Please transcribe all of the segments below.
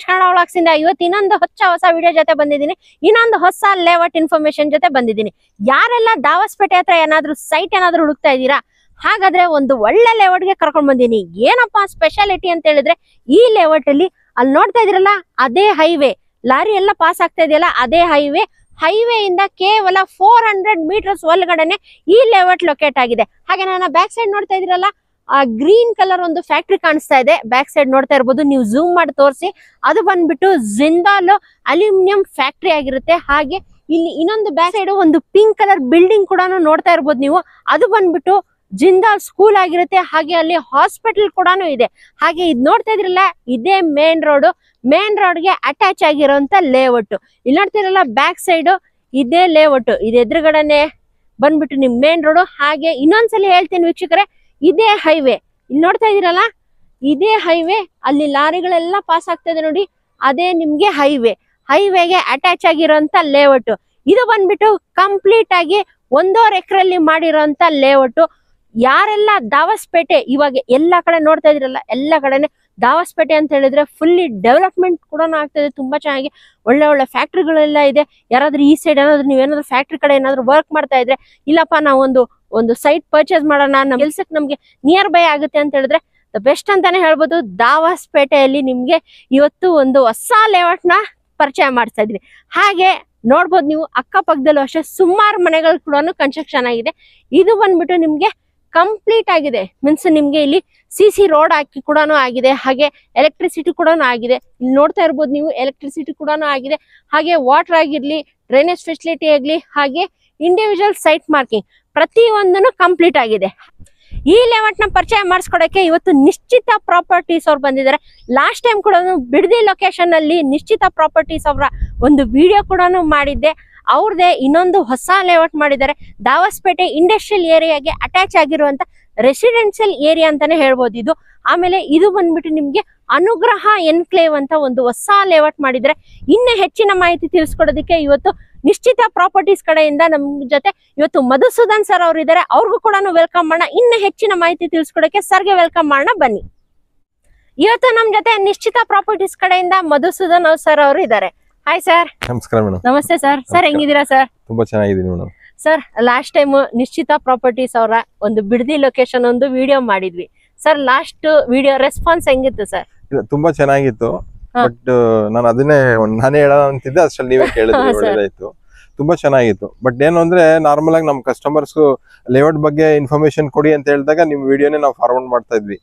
Ramesh Kannada vlogs ಇಂದ ಇವತ್ತು ಇನ್ನೊಂದು ಹೊಸ ವಿಡಿಯೋ ಜೊತೆ ಬಂದಿದ್ದೀನಿ. ಇನ್ನೊಂದು ಹೊಸ ಲೇಔಟ್ ಇನ್ಫಾರ್ಮೇಶನ್ ಜೊತೆ ಬಂದಿದ್ದೀನಿ. ಯಾರೆಲ್ಲ ದಾವಸ್ಪೇಟೆ ಹತ್ರ ಏನಾದ್ರು ಸೈಟ್ ಏನಾದ್ರು ಹುಡುಕ್ತಾ ಇದ್ದೀರಾ, ಹಾಗಾದ್ರೆ ಒಂದು ಒಳ್ಳೆ ಲೇಔಟ್ ಗೆ ಕರ್ಕೊಂಡ್ ಬಂದೀನಿ. ಏನಪ್ಪಾ ಸ್ಪೆಷಾಲಿಟಿ ಅಂತ ಹೇಳಿದ್ರೆ, ಈ ಲೇಔಟ್ ಅಲ್ಲಿ ಅಲ್ಲಿ ನೋಡ್ತಾ ಇದ್ರಲ್ಲ ಅದೇ ಹೈವೇ, ಲಾರಿ ಎಲ್ಲ ಪಾಸ್ ಆಗ್ತಾ ಇದೆಯಲ್ಲ ಅದೇ ಹೈವೇ ಇಂದ ಕೇವಲ 400 ಮೀಟರ್ಸ್ ಒಳಗಡೆನೆ ಈ ಲೇಔಟ್ ಲೊಕೇಟ್ ಆಗಿದೆ. ಹಾಗೆ ನಾನು ಬ್ಯಾಕ್ ಸೈಡ್ ನೋಡ್ತಾ ಇದ್ರಲ್ಲ ಆ ಗ್ರೀನ್ ಕಲರ್ ಒಂದು ಫ್ಯಾಕ್ಟ್ರಿ ಕಾಣಿಸ್ತಾ ಇದೆ. ಬ್ಯಾಕ್ ಸೈಡ್ ನೋಡ್ತಾ ಇರ್ಬೋದು, ನೀವು ಝೂಮ್ ಮಾಡಿ ತೋರಿಸಿ. ಅದು ಬಂದ್ಬಿಟ್ಟು ಜಿಂದಾಲ್ ಅಲ್ಯೂಮಿನಿಯಂ ಫ್ಯಾಕ್ಟ್ರಿ ಆಗಿರುತ್ತೆ. ಹಾಗೆ ಇಲ್ಲಿ ಇನ್ನೊಂದು ಬ್ಯಾಕ್ ಸೈಡ್ ಒಂದು ಪಿಂಕ್ ಕಲರ್ ಬಿಲ್ಡಿಂಗ್ ಕೂಡ ನೋಡ್ತಾ ಇರ್ಬೋದು ನೀವು. ಅದು ಬಂದ್ಬಿಟ್ಟು ಜಿಂದಾಲ್ ಸ್ಕೂಲ್ ಆಗಿರುತ್ತೆ. ಹಾಗೆ ಅಲ್ಲಿ ಹಾಸ್ಪಿಟಲ್ ಕೂಡ ಇದೆ. ಹಾಗೆ ಇದು ನೋಡ್ತಾ ಇದ್ರಲ್ಲ ಇದೇ ಮೇನ್ ರೋಡ್ಗೆ ಅಟ್ಯಾಚ್ ಆಗಿರೋಂತ ಲೇಔಟ್. ಇಲ್ಲಿ ನೋಡ್ತಿರಲ್ಲ ಬ್ಯಾಕ್ ಸೈಡ್ ಇದೇ ಲೇಔಟ್, ಇದು ಎದುರುಗಡೆನೆ ಬಂದ್ಬಿಟ್ಟು ನಿಮ್ ಮೇನ್ ರೋಡ್. ಹಾಗೆ ಇನ್ನೊಂದ್ಸಲಿ ಹೇಳ್ತೀನಿ ವೀಕ್ಷಕರೇ, ಇದೇ ಹೈವೇ ಇಲ್ಲಿ ನೋಡ್ತಾ ಇದೀರಲ್ಲ ಇದೇ ಹೈವೇ, ಅಲ್ಲಿ ಲಾರಿಗಳೆಲ್ಲ ಪಾಸ್ ಆಗ್ತಾ ಇದೆ ನೋಡಿ, ಅದೇ ನಿಮ್ಗೆ ಹೈವೇಗೆ ಅಟ್ಯಾಚ್ ಆಗಿರೋಂತ ಲೇಔಟ್. ಇದು ಬಂದ್ಬಿಟ್ಟು ಕಂಪ್ಲೀಟ್ ಆಗಿ 1.5 ಎಕರೆಯಲ್ಲಿ ಮಾಡಿರೋಂತ ಲೇಔಟ್. ಯಾರೆಲ್ಲ ದಾವಸ್ಪೇಟೆ ಇವಾಗ ಎಲ್ಲಾ ಕಡೆ ನೋಡ್ತಾ ಇದ್ರಲ್ಲ, ಎಲ್ಲಾ ಕಡೆನೆ ದಾವಸ್ಪೇಟೆ ಅಂತ ಹೇಳಿದ್ರೆ ಫುಲ್ಲಿ ಡೆವಲಪ್ಮೆಂಟ್ ಕೂಡ ಆಗ್ತಾ ಇದೆ. ತುಂಬಾ ಚೆನ್ನಾಗಿ ಒಳ್ಳೆ ಫ್ಯಾಕ್ಟ್ರಿಗಳೆಲ್ಲ ಇದೆ. ಯಾರಾದ್ರೂ ಈ ಸೈಡ್ ಏನಾದ್ರು ನೀವೇನಾದ್ರು ಫ್ಯಾಕ್ಟ್ರಿ ಕಡೆ ಏನಾದ್ರು ವರ್ಕ್ ಮಾಡ್ತಾ ಇದ್ರೆ, ಇಲ್ಲಪ್ಪ ನಾವು ಒಂದು ಸೈಟ್ ಪರ್ಚೇಸ್ ಮಾಡೋಣ, ನಮ್ಮ ಕೆಲ್ಸಕ್ಕೆ ನಮ್ಗೆ ನಿಯರ್ ಬೈ ಆಗುತ್ತೆ ಅಂತ ಹೇಳಿದ್ರೆ ದ ಬೆಸ್ಟ್ ಅಂತಾನೆ ಹೇಳ್ಬೋದು. ದಾವಸ್ಪೇಟೆಯಲ್ಲಿ ನಿಮ್ಗೆ ಇವತ್ತು ಒಂದು ಹೊಸ ಲೇಔಟ್ ನ ಪರಿಚಯ ಮಾಡ್ತಾ ಇದ್ವಿ. ಹಾಗೆ ನೋಡ್ಬೋದು ನೀವು ಅಕ್ಕಪಕ್ಕದಲ್ಲೂ ಅಷ್ಟೇ ಸುಮಾರು ಮನೆಗಳು ಕೂಡ ಕನ್ಸ್ಟ್ರಕ್ಷನ್ ಆಗಿದೆ. ಇದು ಬಂದ್ಬಿಟ್ಟು ನಿಮ್ಗೆ ಕಂಪ್ಲೀಟ್ ಆಗಿದೆ, ಮೀನ್ಸ್ ನಿಮ್ಗೆ ಇಲ್ಲಿ CC ರೋಡ್ ಹಾಕಿ ಕೂಡ ಆಗಿದೆ. ಹಾಗೆ ಎಲೆಕ್ಟ್ರಿಸಿಟಿ ಕೂಡ ಆಗಿದೆ. ಇಲ್ಲಿ ನೋಡ್ತಾ ಇರ್ಬೋದು ನೀವು, ಎಲೆಕ್ಟ್ರಿಸಿಟಿ ಕೂಡ ಆಗಿದೆ. ಹಾಗೆ ವಾಟರ್ ಆಗಿರ್ಲಿ, ಡ್ರೈನೇಜ್ ಫೆಸಿಲಿಟಿ ಆಗ್ಲಿ, ಹಾಗೆ ಇಂಡಿವಿಜುವಲ್ ಸೈಟ್ ಮಾರ್ಕಿಂಗ್ ಪ್ರತಿಯೊಂದನ್ನು ಕಂಪ್ಲೀಟ್ ಆಗಿದೆ. ಈ ಲೇಔಟ್ ನ ಪರಿಚಯ ಮಾಡಿಸ್ಕೊಡಕ್ಕೆ ಇವತ್ತು ನಿಶ್ಚಿತ ಪ್ರಾಪರ್ಟೀಸ್ ಅವ್ರು ಬಂದಿದ್ದಾರೆ. ಲಾಸ್ಟ್ ಟೈಮ್ ಕೂಡ ಬಿಡದಿ ಲೊಕೇಶನ್ ಅಲ್ಲಿ ನಿಶ್ಚಿತ ಪ್ರಾಪರ್ಟೀಸ್ ಅವರ ಒಂದು ವಿಡಿಯೋ ಕೂಡ ಮಾಡಿದ್ದೆ. ಅವ್ರದೇ ಇನ್ನೊಂದು ಹೊಸ ಲೇಔಟ್ ಮಾಡಿದ್ದಾರೆ. ದಾವಸ್ಪೇಟೆ ಇಂಡಸ್ಟ್ರಿಯಲ್ ಏರಿಯಾಗೆ ಅಟ್ಯಾಚ್ ಆಗಿರುವಂತ ರೆಸಿಡೆನ್ಷಿಯಲ್ ಏರಿಯಾ ಅಂತಾನೆ ಹೇಳ್ಬೋದು ಇದು. ಆಮೇಲೆ ಇದು ಬಂದ್ಬಿಟ್ಟು ನಿಮ್ಗೆ ಅನುಗ್ರಹ ಎನ್ಕ್ಲೇವ್ ಅಂತ ಒಂದು ಹೊಸ ಲೇಔಟ್ ಮಾಡಿದ್ರೆ. ಇನ್ನು ಹೆಚ್ಚಿನ ಮಾಹಿತಿ ತಿಳಿಸ್ಕೊಡೋದಕ್ಕೆ ಇವತ್ತು ನಿಶ್ಚಿತ ಪ್ರಾಪರ್ಟೀಸ್ ಕಡೆಯಿಂದ ನಮ್ ಜೊತೆ ಇವತ್ತು ಮಧುಸೂದನ್ ಸರ್ ಅವ್ರು ಇದ್ದಾರೆ. ಅವ್ರಿಗೂ ಕೂಡ ವೆಲ್ಕಮ್ ಮಾಡೋಣ. ಇನ್ನು ಹೆಚ್ಚಿನ ಮಾಹಿತಿ ತಿಳಿಸ್ಕೊಡಕ್ಕೆ ಸರ್ಗೆ ವೆಲ್ಕಮ್ ಮಾಡೋಣ, ಬನ್ನಿ. ಇವತ್ತು ನಮ್ ಜೊತೆ ನಿಶ್ಚಿತ ಪ್ರಾಪರ್ಟೀಸ್ ಕಡೆಯಿಂದ ಮಧುಸೂದನ್ ಸರ್ ಅವರು ಇದ್ದಾರೆ. Hi sir. ನಮಸ್ಕಾರ ಮೇಡಮ್. ನಮಸ್ತೆ ಸರ್. ಸರ್ ಹೆಂಗಿದ್ದೀರಾ ಸರ್? ತುಂಬಾ ಚೆನ್ನಾಗಿದ್ದೀನಿ madam. Sir last time Nishchitha properties ಅವರ ಒಂದು ಬಿಡದಿ ಲೊಕೇಶನ್ ಒಂದು ವಿಡಿಯೋ ಮಾಡಿದ್ವಿ ಸರ್. ಲಾಸ್ಟ್ ವಿಡಿಯೋ ರೆಸ್ಪಾನ್ಸ್ ಹೆಂಗಿತ್ತು ಸರ್? ತುಂಬಾ ಚೆನ್ನಾಗಿತ್ತು. ಬಟ್ ನಾನೇ ಹೇಳೋಣ ಅಂತಿದ್ದೆ, ಅಷ್ಟ್ರಲ್ಲಿ ನೀವೇ ಕೇಳಿದ್ರಿ, ಒಳ್ಳೇದಾಯ್ತು. ತುಂಬಾ ಚೆನ್ನಾಗಿತ್ತು. ಬಟ್ ಏನು ಅಂದ್ರೆ ನಾರ್ಮಲ್ ಆಗಿ ನಮ್ ಕಸ್ಟಮರ್ಸ್ ಲೇಔಟ್ ಬಗ್ಗೆ ಇನ್ಫಾರ್ಮೇಶನ್ ಕೊಡಿ ಅಂತ ಹೇಳಿದಾಗ ನಿಮ್ ವಿಡಿಯೋನೇ ನಾವು ಫಾರ್ವರ್ಡ್ ಮಾಡ್ತಾ ಇದ್ವಿ.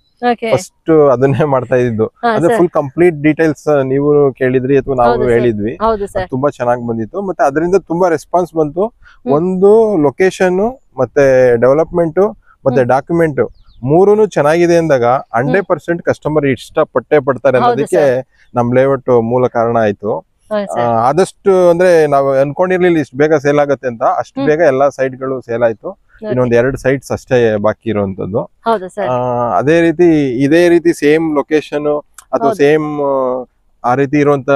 ಫಸ್ಟ್ ಅದನ್ನೇ ಮಾಡ್ತಾ ಇದ್ದು. ಅಂದ್ರೆ ಫುಲ್ ಕಂಪ್ಲೀಟ್ ಡೀಟೇಲ್ಸ್ ನೀವು ಕೇಳಿದ್ರಿ ಅಥವಾ ನಾವು ಹೇಳಿದ್ವಿ. ತುಂಬಾ ಚೆನ್ನಾಗಿ ಬಂದಿತ್ತು. ಮತ್ತೆ ಅದರಿಂದ ತುಂಬಾ ರೆಸ್ಪಾನ್ಸ್ ಬಂತು. ಒಂದು ಲೊಕೇಶನ್ ಮತ್ತೆ ಡೆವಲಪ್ಮೆಂಟ್ ಮತ್ತೆ ಡಾಕ್ಯುಮೆಂಟ್ ಮೂರೂನು ಚೆನ್ನಾಗಿದೆ ಅಂದಾಗ 100% ಕಸ್ಟಮರ್ ಇಷ್ಟಪಟ್ಟೆ ಪಡ್ತಾರೆ ಅನ್ನೋದಕ್ಕೆ ನಮ್ ಲೇಔಟ್ ಮೂಲ ಕಾರಣ ಆಯ್ತು. ಆದಷ್ಟು ಅಂದ್ರೆ ನಾವು ಅನ್ಕೊಂಡಿರ್ಲಿಲ್ಲ ಇಷ್ಟು ಬೇಗ ಸೇಲ್ ಆಗತ್ತೆ ಅಂತ. ಅಷ್ಟು ಬೇಗ ಎಲ್ಲಾ ಸೈಟ್ ಗಳು ಸೇಲ್ ಆಯ್ತು. ಇನ್ನೊಂದ್ 2 ಸೈಟ್ಸ್ ಅಷ್ಟೇ ಬಾಕಿ ಇರುವಂತದ್ದು. ಇದೇ ರೀತಿ ಸೇಮ್ ಲೊಕೇಶನ್ ಅಥವಾ ಸೇಮ್ ಆ ರೀತಿ ಇರುವಂತ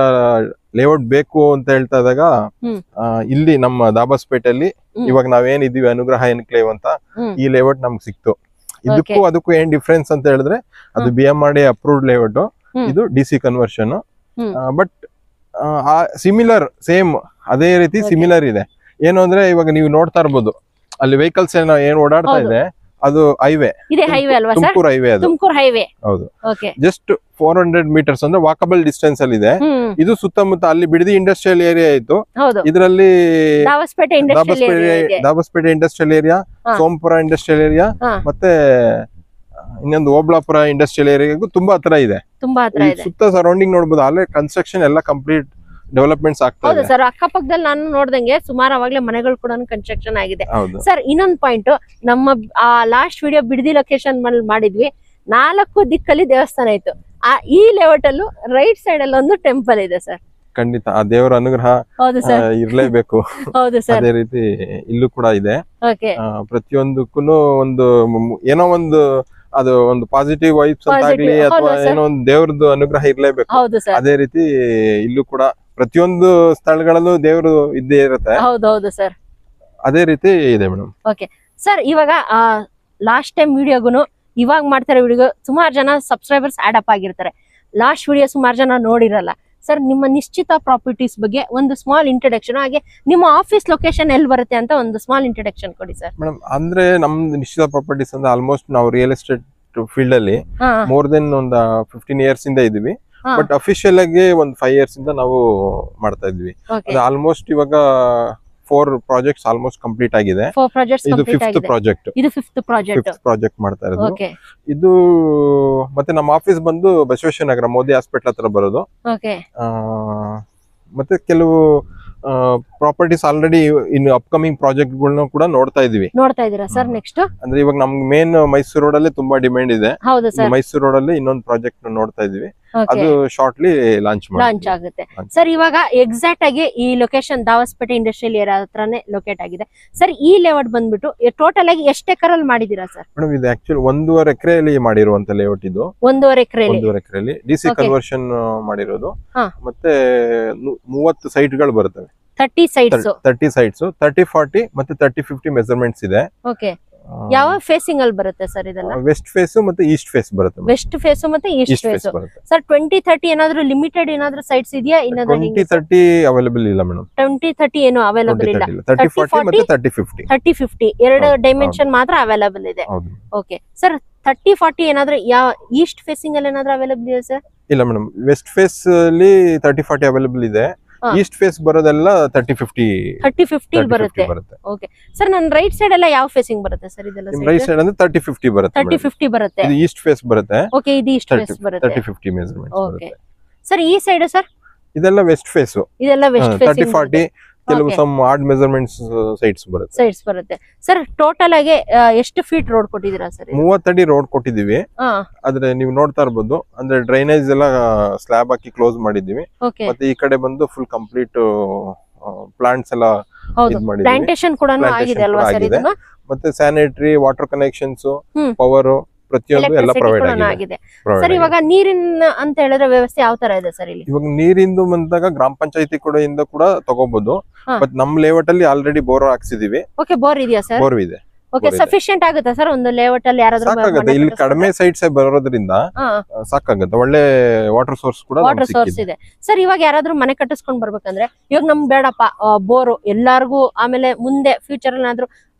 ಲೇಔಟ್ ಬೇಕು ಅಂತ ಹೇಳ್ತಾ ಇದ್ದಾಗ ಇಲ್ಲಿ ನಮ್ಮ ದಾಬಸ್ಪೇಟೆಯಲ್ಲಿ ಇವಾಗ ನಾವೇನಿದೀವಿ ಅನುಗ್ರಹ ಎನ್ಕ್ಲೇವ್ ಅಂತ ಈ ಲೇಔಟ್ ನಮ್ಗೆ ಸಿಕ್ತು. ಅದಕ್ಕೂ ಏನ್ ಡಿಫ್ರೆನ್ಸ್ ಅಂತ ಹೇಳಿದ್ರೆ, ಅದು BMRD ಅಪ್ರೂವ್ಡ್ ಲೇಔಟ್, ಇದು DC conversion. But similar same ಅದೇ ರೀತಿ ಸಿಮಿಲರ್ ಇದೆ. ಏನು ಅಂದ್ರೆ ಇವಾಗ ನೀವು ನೋಡ್ತಾ ಇರ್ಬೋದು ಅಲ್ಲಿ ವೆಹಿಕಲ್ಸ್ ಏನ್ ಓಡಾಡ್ತಾ ಇದೆ, ಅದು ಹೈವೇ, ತುಮಕೂರು ಹೈವೇ. ಅದು ಹೌದು. ಜಸ್ಟ್ 400 ಮೀಟರ್ಸ್ ಅಂದ್ರೆ ವಾಕಬಲ್ ಡಿಸ್ಟೆನ್ಸ್ ಅಲ್ಲಿ ಇದೆ. ಇದು ಸುತ್ತಮುತ್ತ ಅಲ್ಲಿ ಬಿಡದಿ ಇಂಡಸ್ಟ್ರಿಯಲ್ ಏರಿಯಾ ಇತ್ತು, ಇದರಲ್ಲಿ Dabaspete industrial area, Sompura industrial area, ಮತ್ತೆ ಇನ್ನೊಂದು ಓಬಳಾಪುರ ಇಂಡಸ್ಟ್ರಿಯಲ್ ಏರಿಯಾಗೂ ತುಂಬಾ ಹತ್ರ ಇದೆ. ಸುತ್ತ ಸರೌಂಡಿಂಗ್ ನೋಡ್ಬೋದು. ಅಲ್ಲೇ ಕನ್ಸ್ಟ್ರಕ್ಷನ್ ಎಲ್ಲ ಕಂಪ್ಲೀಟ್ ಡೆವಲಪ್ಮೆಂಟ್ಸ್ ಆಗ್ತಾ ಇದೆ ಸರ್. ಅಕ್ಕಪಕ್ಕದಲ್ಲಿ ನಾನು ನೋಡ್ದಂಗೆ ಸುಮಾರು ಅವಾಗ್ಲೇ ಮನೆಗಳು ಕೂಡ ಕನ್ಸ್ಟ್ರಕ್ಷನ್ ಆಗಿದೆ ಸರ್. ಇನ್ನೊಂದು ಪಾಯಿಂಟ್, ನಮ್ಮ ಲಾಸ್ಟ್ ವಿಡಿಯೋ ಬಿಡದಿ ಲೊಕೇಶನ್ ಮಾಡಿದ್ವಿ, 4 ದಿಕ್ಕಲ್ಲಿ ದೇವಸ್ಥಾನ ಇತ್ತು. ಈ ಲೇಔಟ್ ಅಲ್ಲೂ ರೈಟ್ ಸೈಡ್ ಅಲ್ಲಿ ಒಂದು ಟೆಂಪಲ್ ಇದೆ ಸರ್. ಖಂಡಿತ ಆ ದೇವರ ಅನುಗ್ರಹ ಇರ್ಲೇಬೇಕು. ಅದೇ ರೀತಿ ಇಲ್ಲೂ ಕೂಡ ಇದೆ. ಪ್ರತಿಯೊಂದಕ್ಕೂ ಒಂದು ಏನೋ ಒಂದು ಅದು ಒಂದು ಪಾಸಿಟಿವ್ ವೈಬ್ಸ್ ಅಂತ ಆಗ್ಲಿ ಅಥವಾ ಏನೋ ಒಂದು ದೇವ್ರದ್ದು ಅನುಗ್ರಹ ಇರ್ಲೇಬೇಕು. ಅದೇ ರೀತಿ ಇಲ್ಲೂ ಕೂಡ ಪ್ರತಿಯೊಂದು ಸ್ಥಳಗಳಲ್ಲೂ ದೇವರು ಇದ್ದೇ ಇರುತ್ತೆ. ಹೌದೌದು ಸರ್. ಅದೇ ರೀತಿ ಇದೆ ಮೇಡಮ್. ಓಕೆ ಸರ್, ಇವಾಗ ಲಾಸ್ಟ್ ಟೈಮ್ ವಿಡಿಯೋಗುನು ಇವಾಗ ಮಾಡ್ತಾರೆ ವಿಡಿಯೋ ಸುಮಾರು ಜನ ಸಬ್ಸ್ಕ್ರೈಬರ್ಸ್ ಆಡ್ ಅಪ್ ಆಗಿರ್ತಾರೆ. ಲಾಸ್ಟ್ ವಿಡಿಯೋ ಸುಮಾರು ಜನ ನೋಡಿರಲ್ಲ. ಸರ್ ನಿಮ್ಮ ನಿಶ್ಚಿತ ಪ್ರಾಪರ್ಟೀಸ್ ಬಗ್ಗೆ ಒಂದು ಸ್ಮಾಲ್ ಇಂಟ್ರೊಡಕ್ಷನ್, ಹಾಗೆ ನಿಮ್ಮ ಆಫೀಸ್ ಲೊಕೇಶನ್ ಎಲ್ಲಿ ಬರುತ್ತೆ ಅಂತ ಒಂದು ಸ್ಮಾಲ್ ಇಂಟ್ರೊಡಕ್ಷನ್ ಕೊಡಿ ಸರ್. ಮೇಡಮ್ ಅಂದ್ರೆ ನಮ್ದು ನಿಶ್ಚಿತ ಪ್ರಾಪರ್ಟೀಸ್ ಅಂದ್ರೆ ಆಲ್ಮೋಸ್ಟ್ ನಾವು ರಿಯಲ್ ಎಸ್ಟೇಟ್ ಫೀಲ್ಡ್ ಅಲ್ಲಿ ಮೋರ್ ದೆನ್ ಒಂದು 15 ಇಯರ್ಸ್ ಇಂದ ಇದೀವಿ. ಬಟ್ ಅಫಿಷಿಯಲ್ ಆಗಿ ಒಂದು 5 ಇಯರ್ಸ್ ಇಂದ ನಾವು ಮಾಡ್ತಾ ಇದ್ವಿ. ಆಲ್ಮೋಸ್ಟ್ ಇವಾಗ 4 ಪ್ರಾಜೆಕ್ಟ್ಸ್ ಆಲ್ಮೋಸ್ಟ್ ಕಂಪ್ಲೀಟ್ ಆಗಿದೆ. ಇದು 5th ಪ್ರಾಜೆಕ್ಟ್ ಮಾಡ್ತಾ ಇರೋದು. ಇದು ಮತ್ತೆ ನಮ್ಮ ಆಫೀಸ್ ಬಂದು ಬಸವೇಶ್ವರ ನಗರ ಮೋದಿ ಹಾಸ್ಪಿಟಲ್ ಹತ್ರ ಬರೋದು. ಮತ್ತೆ ಕೆಲವು ಪ್ರಾಪರ್ಟೀಸ್ ಆಲ್ರೆಡಿ ಇನ್ನು ಅಪ್ಕಮಿಂಗ್ ಪ್ರಾಜೆಕ್ಟ್ ಗಳನ್ನ ಕೂಡ ನೋಡ್ತಾ ಇದೀರಾ ಸರ್. ನೆಕ್ಸ್ಟ್ ಅಂದ್ರೆ ಇವಾಗ ನಮ್ಗೆ ಮೇನ್ ಮೈಸೂರು ರೋಡ್ ಅಲ್ಲಿ ತುಂಬಾ ಡಿಮ್ಯಾಂಡ್ ಇದೆ. ಮೈಸೂರು ರೋಡ್ ಅಲ್ಲಿ ಇನ್ನೊಂದು ಪ್ರಾಜೆಕ್ಟ್ ನೋಡ್ತಾ ಇದೀವಿ. ಅದು ಶಾರ್ಟ್ಲಿ ಲಾಂಚ್ ಆಗುತ್ತೆ ಸರ್. ಇವಾಗ ಎಕ್ಸಾಕ್ಟ್ ಆಗಿ ಈ ಲೊಕೇಶನ್ ದಾವಸ್ಪೇಟೆ ಇಂಡಸ್ಟ್ರಿಯಲ್ ಏರಿಯಾ ಹತ್ರನೇ ಲೊಕೇಟ್ ಆಗಿದೆ ಸರ್. ಈ ಲೇಔಟ್ ಬಂದ್ಬಿಟ್ಟು ಟೋಟಲ್ ಆಗಿ ಎಷ್ಟು ಎಕರೆಲ್ಲಿ ಮಾಡಿದೀರಾ ಸರ್? ಮೇಡಮ್ ಇದು ಆಕ್ಚುಲಿ 1.5 ಎಕರೆಯಲ್ಲಿ ಮಾಡಿರುವಂತ ಲೇಔಟ್ ಇದು. 1.5 ಎಕರೆಯಲ್ಲಿ ಡಿಸಿ ಕನ್ವರ್ಷನ್ ಮಾಡಿರೋದು. ಮತ್ತೆ 30 ಸೈಟ್ ಗಳು ಬರ್ತವೆ. 30 ಸೈಟ್ಸ್ 30, 40 ಮತ್ತೆ 30, 50 ಮೆಜರ್ಮೆಂಟ್ಸ್ ಇದೆ. ಯಾವ ಫೇಸಿಂಗ್ ಅಲ್ಲಿ ಬರುತ್ತೆ ಸರ್ ಇದೆಲ್ಲ? ವೆಸ್ಟ್ ಫೇಸ್ ಮತ್ತೆ ಈಸ್ಟ್ ಫೇಸ್ ಬರುತ್ತೆ. ವೆಸ್ಟ್ ಫೇಸ್ ಮತ್ತೆ ಈಸ್ಟ್ ಫೇಸ್ ಸರ್. 20, 30 ಏನಾದ್ರೂ ಲಿಮಿಟೆಡ್ ಏನಾದ್ರೂ ಸೈಟ್ಸ್ ಇದೆಯಾ? 20, 30 ಅವೈಲೇಬಲ್ ಇಲ್ಲ ಮೇಡಮ್. 20, 30 ಏನು ಅವೈಲೇಬಲ್ ಇಲ್ಲ. 30, 40 ಮತ್ತೆ 30, 50 ಎರಡು ಡೈಮೆನ್ಷನ್ ಮಾತ್ರ ಅವೈಲೇಬಲ್ ಇದೆ. Okay sir. 30, 40 ಏನಾದ್ರೂ ಯಾವ ಈಸ್ಟ್ ಫೇಸಿಂಗ್ ಅಲ್ಲಿ ಏನಾದ್ರೂ ಅವೈಲೇಬಲ್ ಇದೆ ಸರ್? ಇಲ್ಲ ಮೇಡಮ್, ವೆಸ್ಟ್ ಫೇಸ್ ಅಲ್ಲಿ 30, 40 ಅವೈಲೇಬಲ್ ಇದೆ. ಈಸ್ಟ್ ಫೇಸ್ ಬರೋದೆಲ್ಲ 30, 50 ಬರುತ್ತೆ. ಓಕೆ ಸರ್, ನನ್ನ ರೈಟ್ ಸೈಡ್ ಎಲ್ಲ ಯಾವ ಫೇಸಿಂಗ್ ಬರುತ್ತೆ ಸರ್? ಇದೆಲ್ಲ ರೈಟ್ ಸೈಡ್ ಅಂದ್ರೆ 30, 50 ಬರುತ್ತೆ. 30, 50 ಬರುತ್ತೆ. ಇದು ಈಸ್ಟ್ ಫೇಸ್ ಬರುತ್ತೆ. ಓಕೆ, ಇದು ಈಸ್ಟ್ ಫೇಸ್ ಬರುತ್ತೆ. 30, 50 ಮೆಜರ್ಮೆಂಟ್ಸ್ ಬರುತ್ತೆ. ಸರ್ ಈ ಸೈಡ್ ಸರ್? ಇದೆಲ್ಲ ವೆಸ್ಟ್ ಫೇಸ್. ಇದೆಲ್ಲ ವೆಸ್ಟ್ ಫೇಸ್. 30, 40 ಕೆಲವು ಸಮ್ ಆಡ್ ಮೆಜರ್ಮೆಂಟ್ಸ್ ಸೈಟ್ಸ್ ಬರುತ್ತೆ. ಸರ್ ಟೋಟಲ್ ಆಗಿ ಎಷ್ಟು ಫೀಟ್ ರೋಡ್ ಕೊಟ್ಟಿದ್ದೀರಾ ಸರ್? 30 ಅಡಿ ರೋಡ್ ಕೊಟ್ಟಿದೀವಿ. ಆದ್ರೆ ನೀವು ನೋಡ್ತಾ ಇರಬಹುದು, ಅಂದ್ರೆ ಡ್ರೈನೇಜ್ ಎಲ್ಲ ಸ್ಲಾಬ್ ಹಾಕಿ ಕ್ಲೋಸ್ ಮಾಡಿದೀವಿ. ಮತ್ತೆ ಈ ಕಡೆ ಬಂದು ಫುಲ್ ಕಂಪ್ಲೀಟ್ ಪ್ಲಾಂಟ್ಸ್ ಎಲ್ಲ ಪ್ಲಾಂಟೇಶನ್ ಕೂಡ ಆಗಿದೆ ಅಲ್ವಾ ಸರ್? ಇದನ್ನ ಮತ್ತೆ ಸ್ಯಾನಿಟರಿ, ವಾಟರ್ ಕನೆಕ್ಷನ್ಸ್, ಪವರ್ ಪ್ರತಿಯೊಂದು ಎಲ್ಲ ಪ್ರೊವೈಡ್ ಆಗಿದೆ ಸರ್. ಇವಾಗ ನೀರಿನ ಅಂತ ಹೇಳಿದ್ರೆ ವ್ಯವಸ್ಥೆ ಯಾವ ತರ ಇದೆ ಸರ್ ಇಲ್ಲಿ? ಇವಾಗ ನೀರಿಂದು ಬಂದಾಗ ಗ್ರಾಮ ಪಂಚಾಯತಿ ಕಡೆಯಿಂದ ಕೂಡ ತಗೋಬಹುದು. ಬಟ್ ನಮ್ ಲೇಔಟ್ ಅಲ್ಲಿ ಆಲ್ರೆಡಿ ಬೋರ್ ಹಾಕ್ಸಿದೀವಿ. ಓಕೆ, ಬೋರ್ ಇದೆಯಾ ಸರ್? ಬೋರ್ ಇದೆ. ಓಕೆ, ಸಫಿಶಿಯಂಟ್ ಆಗುತ್ತಾ ಸರ್ ಒಂದು ಲೇಔಟ್ ಅಲ್ಲಿ? ಯಾರಾದ್ರೂ ಇಲ್ಲಿ ಕಡಿಮೆ ಸೈಟ್ಸ್ ಬರೋದ್ರಿಂದ ಸಾಕಾಗುತ್ತೆ. ಒಳ್ಳೆ ವಾಟರ್ ಸೋರ್ಸ್ ಕೂಡ ಇದೆ ಸರ್. ಇವಾಗ ಯಾರಾದ್ರೂ ಮನೆ ಕಟ್ಟಿಸ್ಕೊಂಡ್ ಬರ್ಬೇಕಂದ್ರೆ ಇವಾಗ ನಮ್ಗೆ ಬೇಡಪ್ಪ ಬೋರು ಎಲ್ಲಾರ್ಗು, ಆಮೇಲೆ ಮುಂದೆ ಫ್ಯೂಚರ್ ಏನಾದ್ರು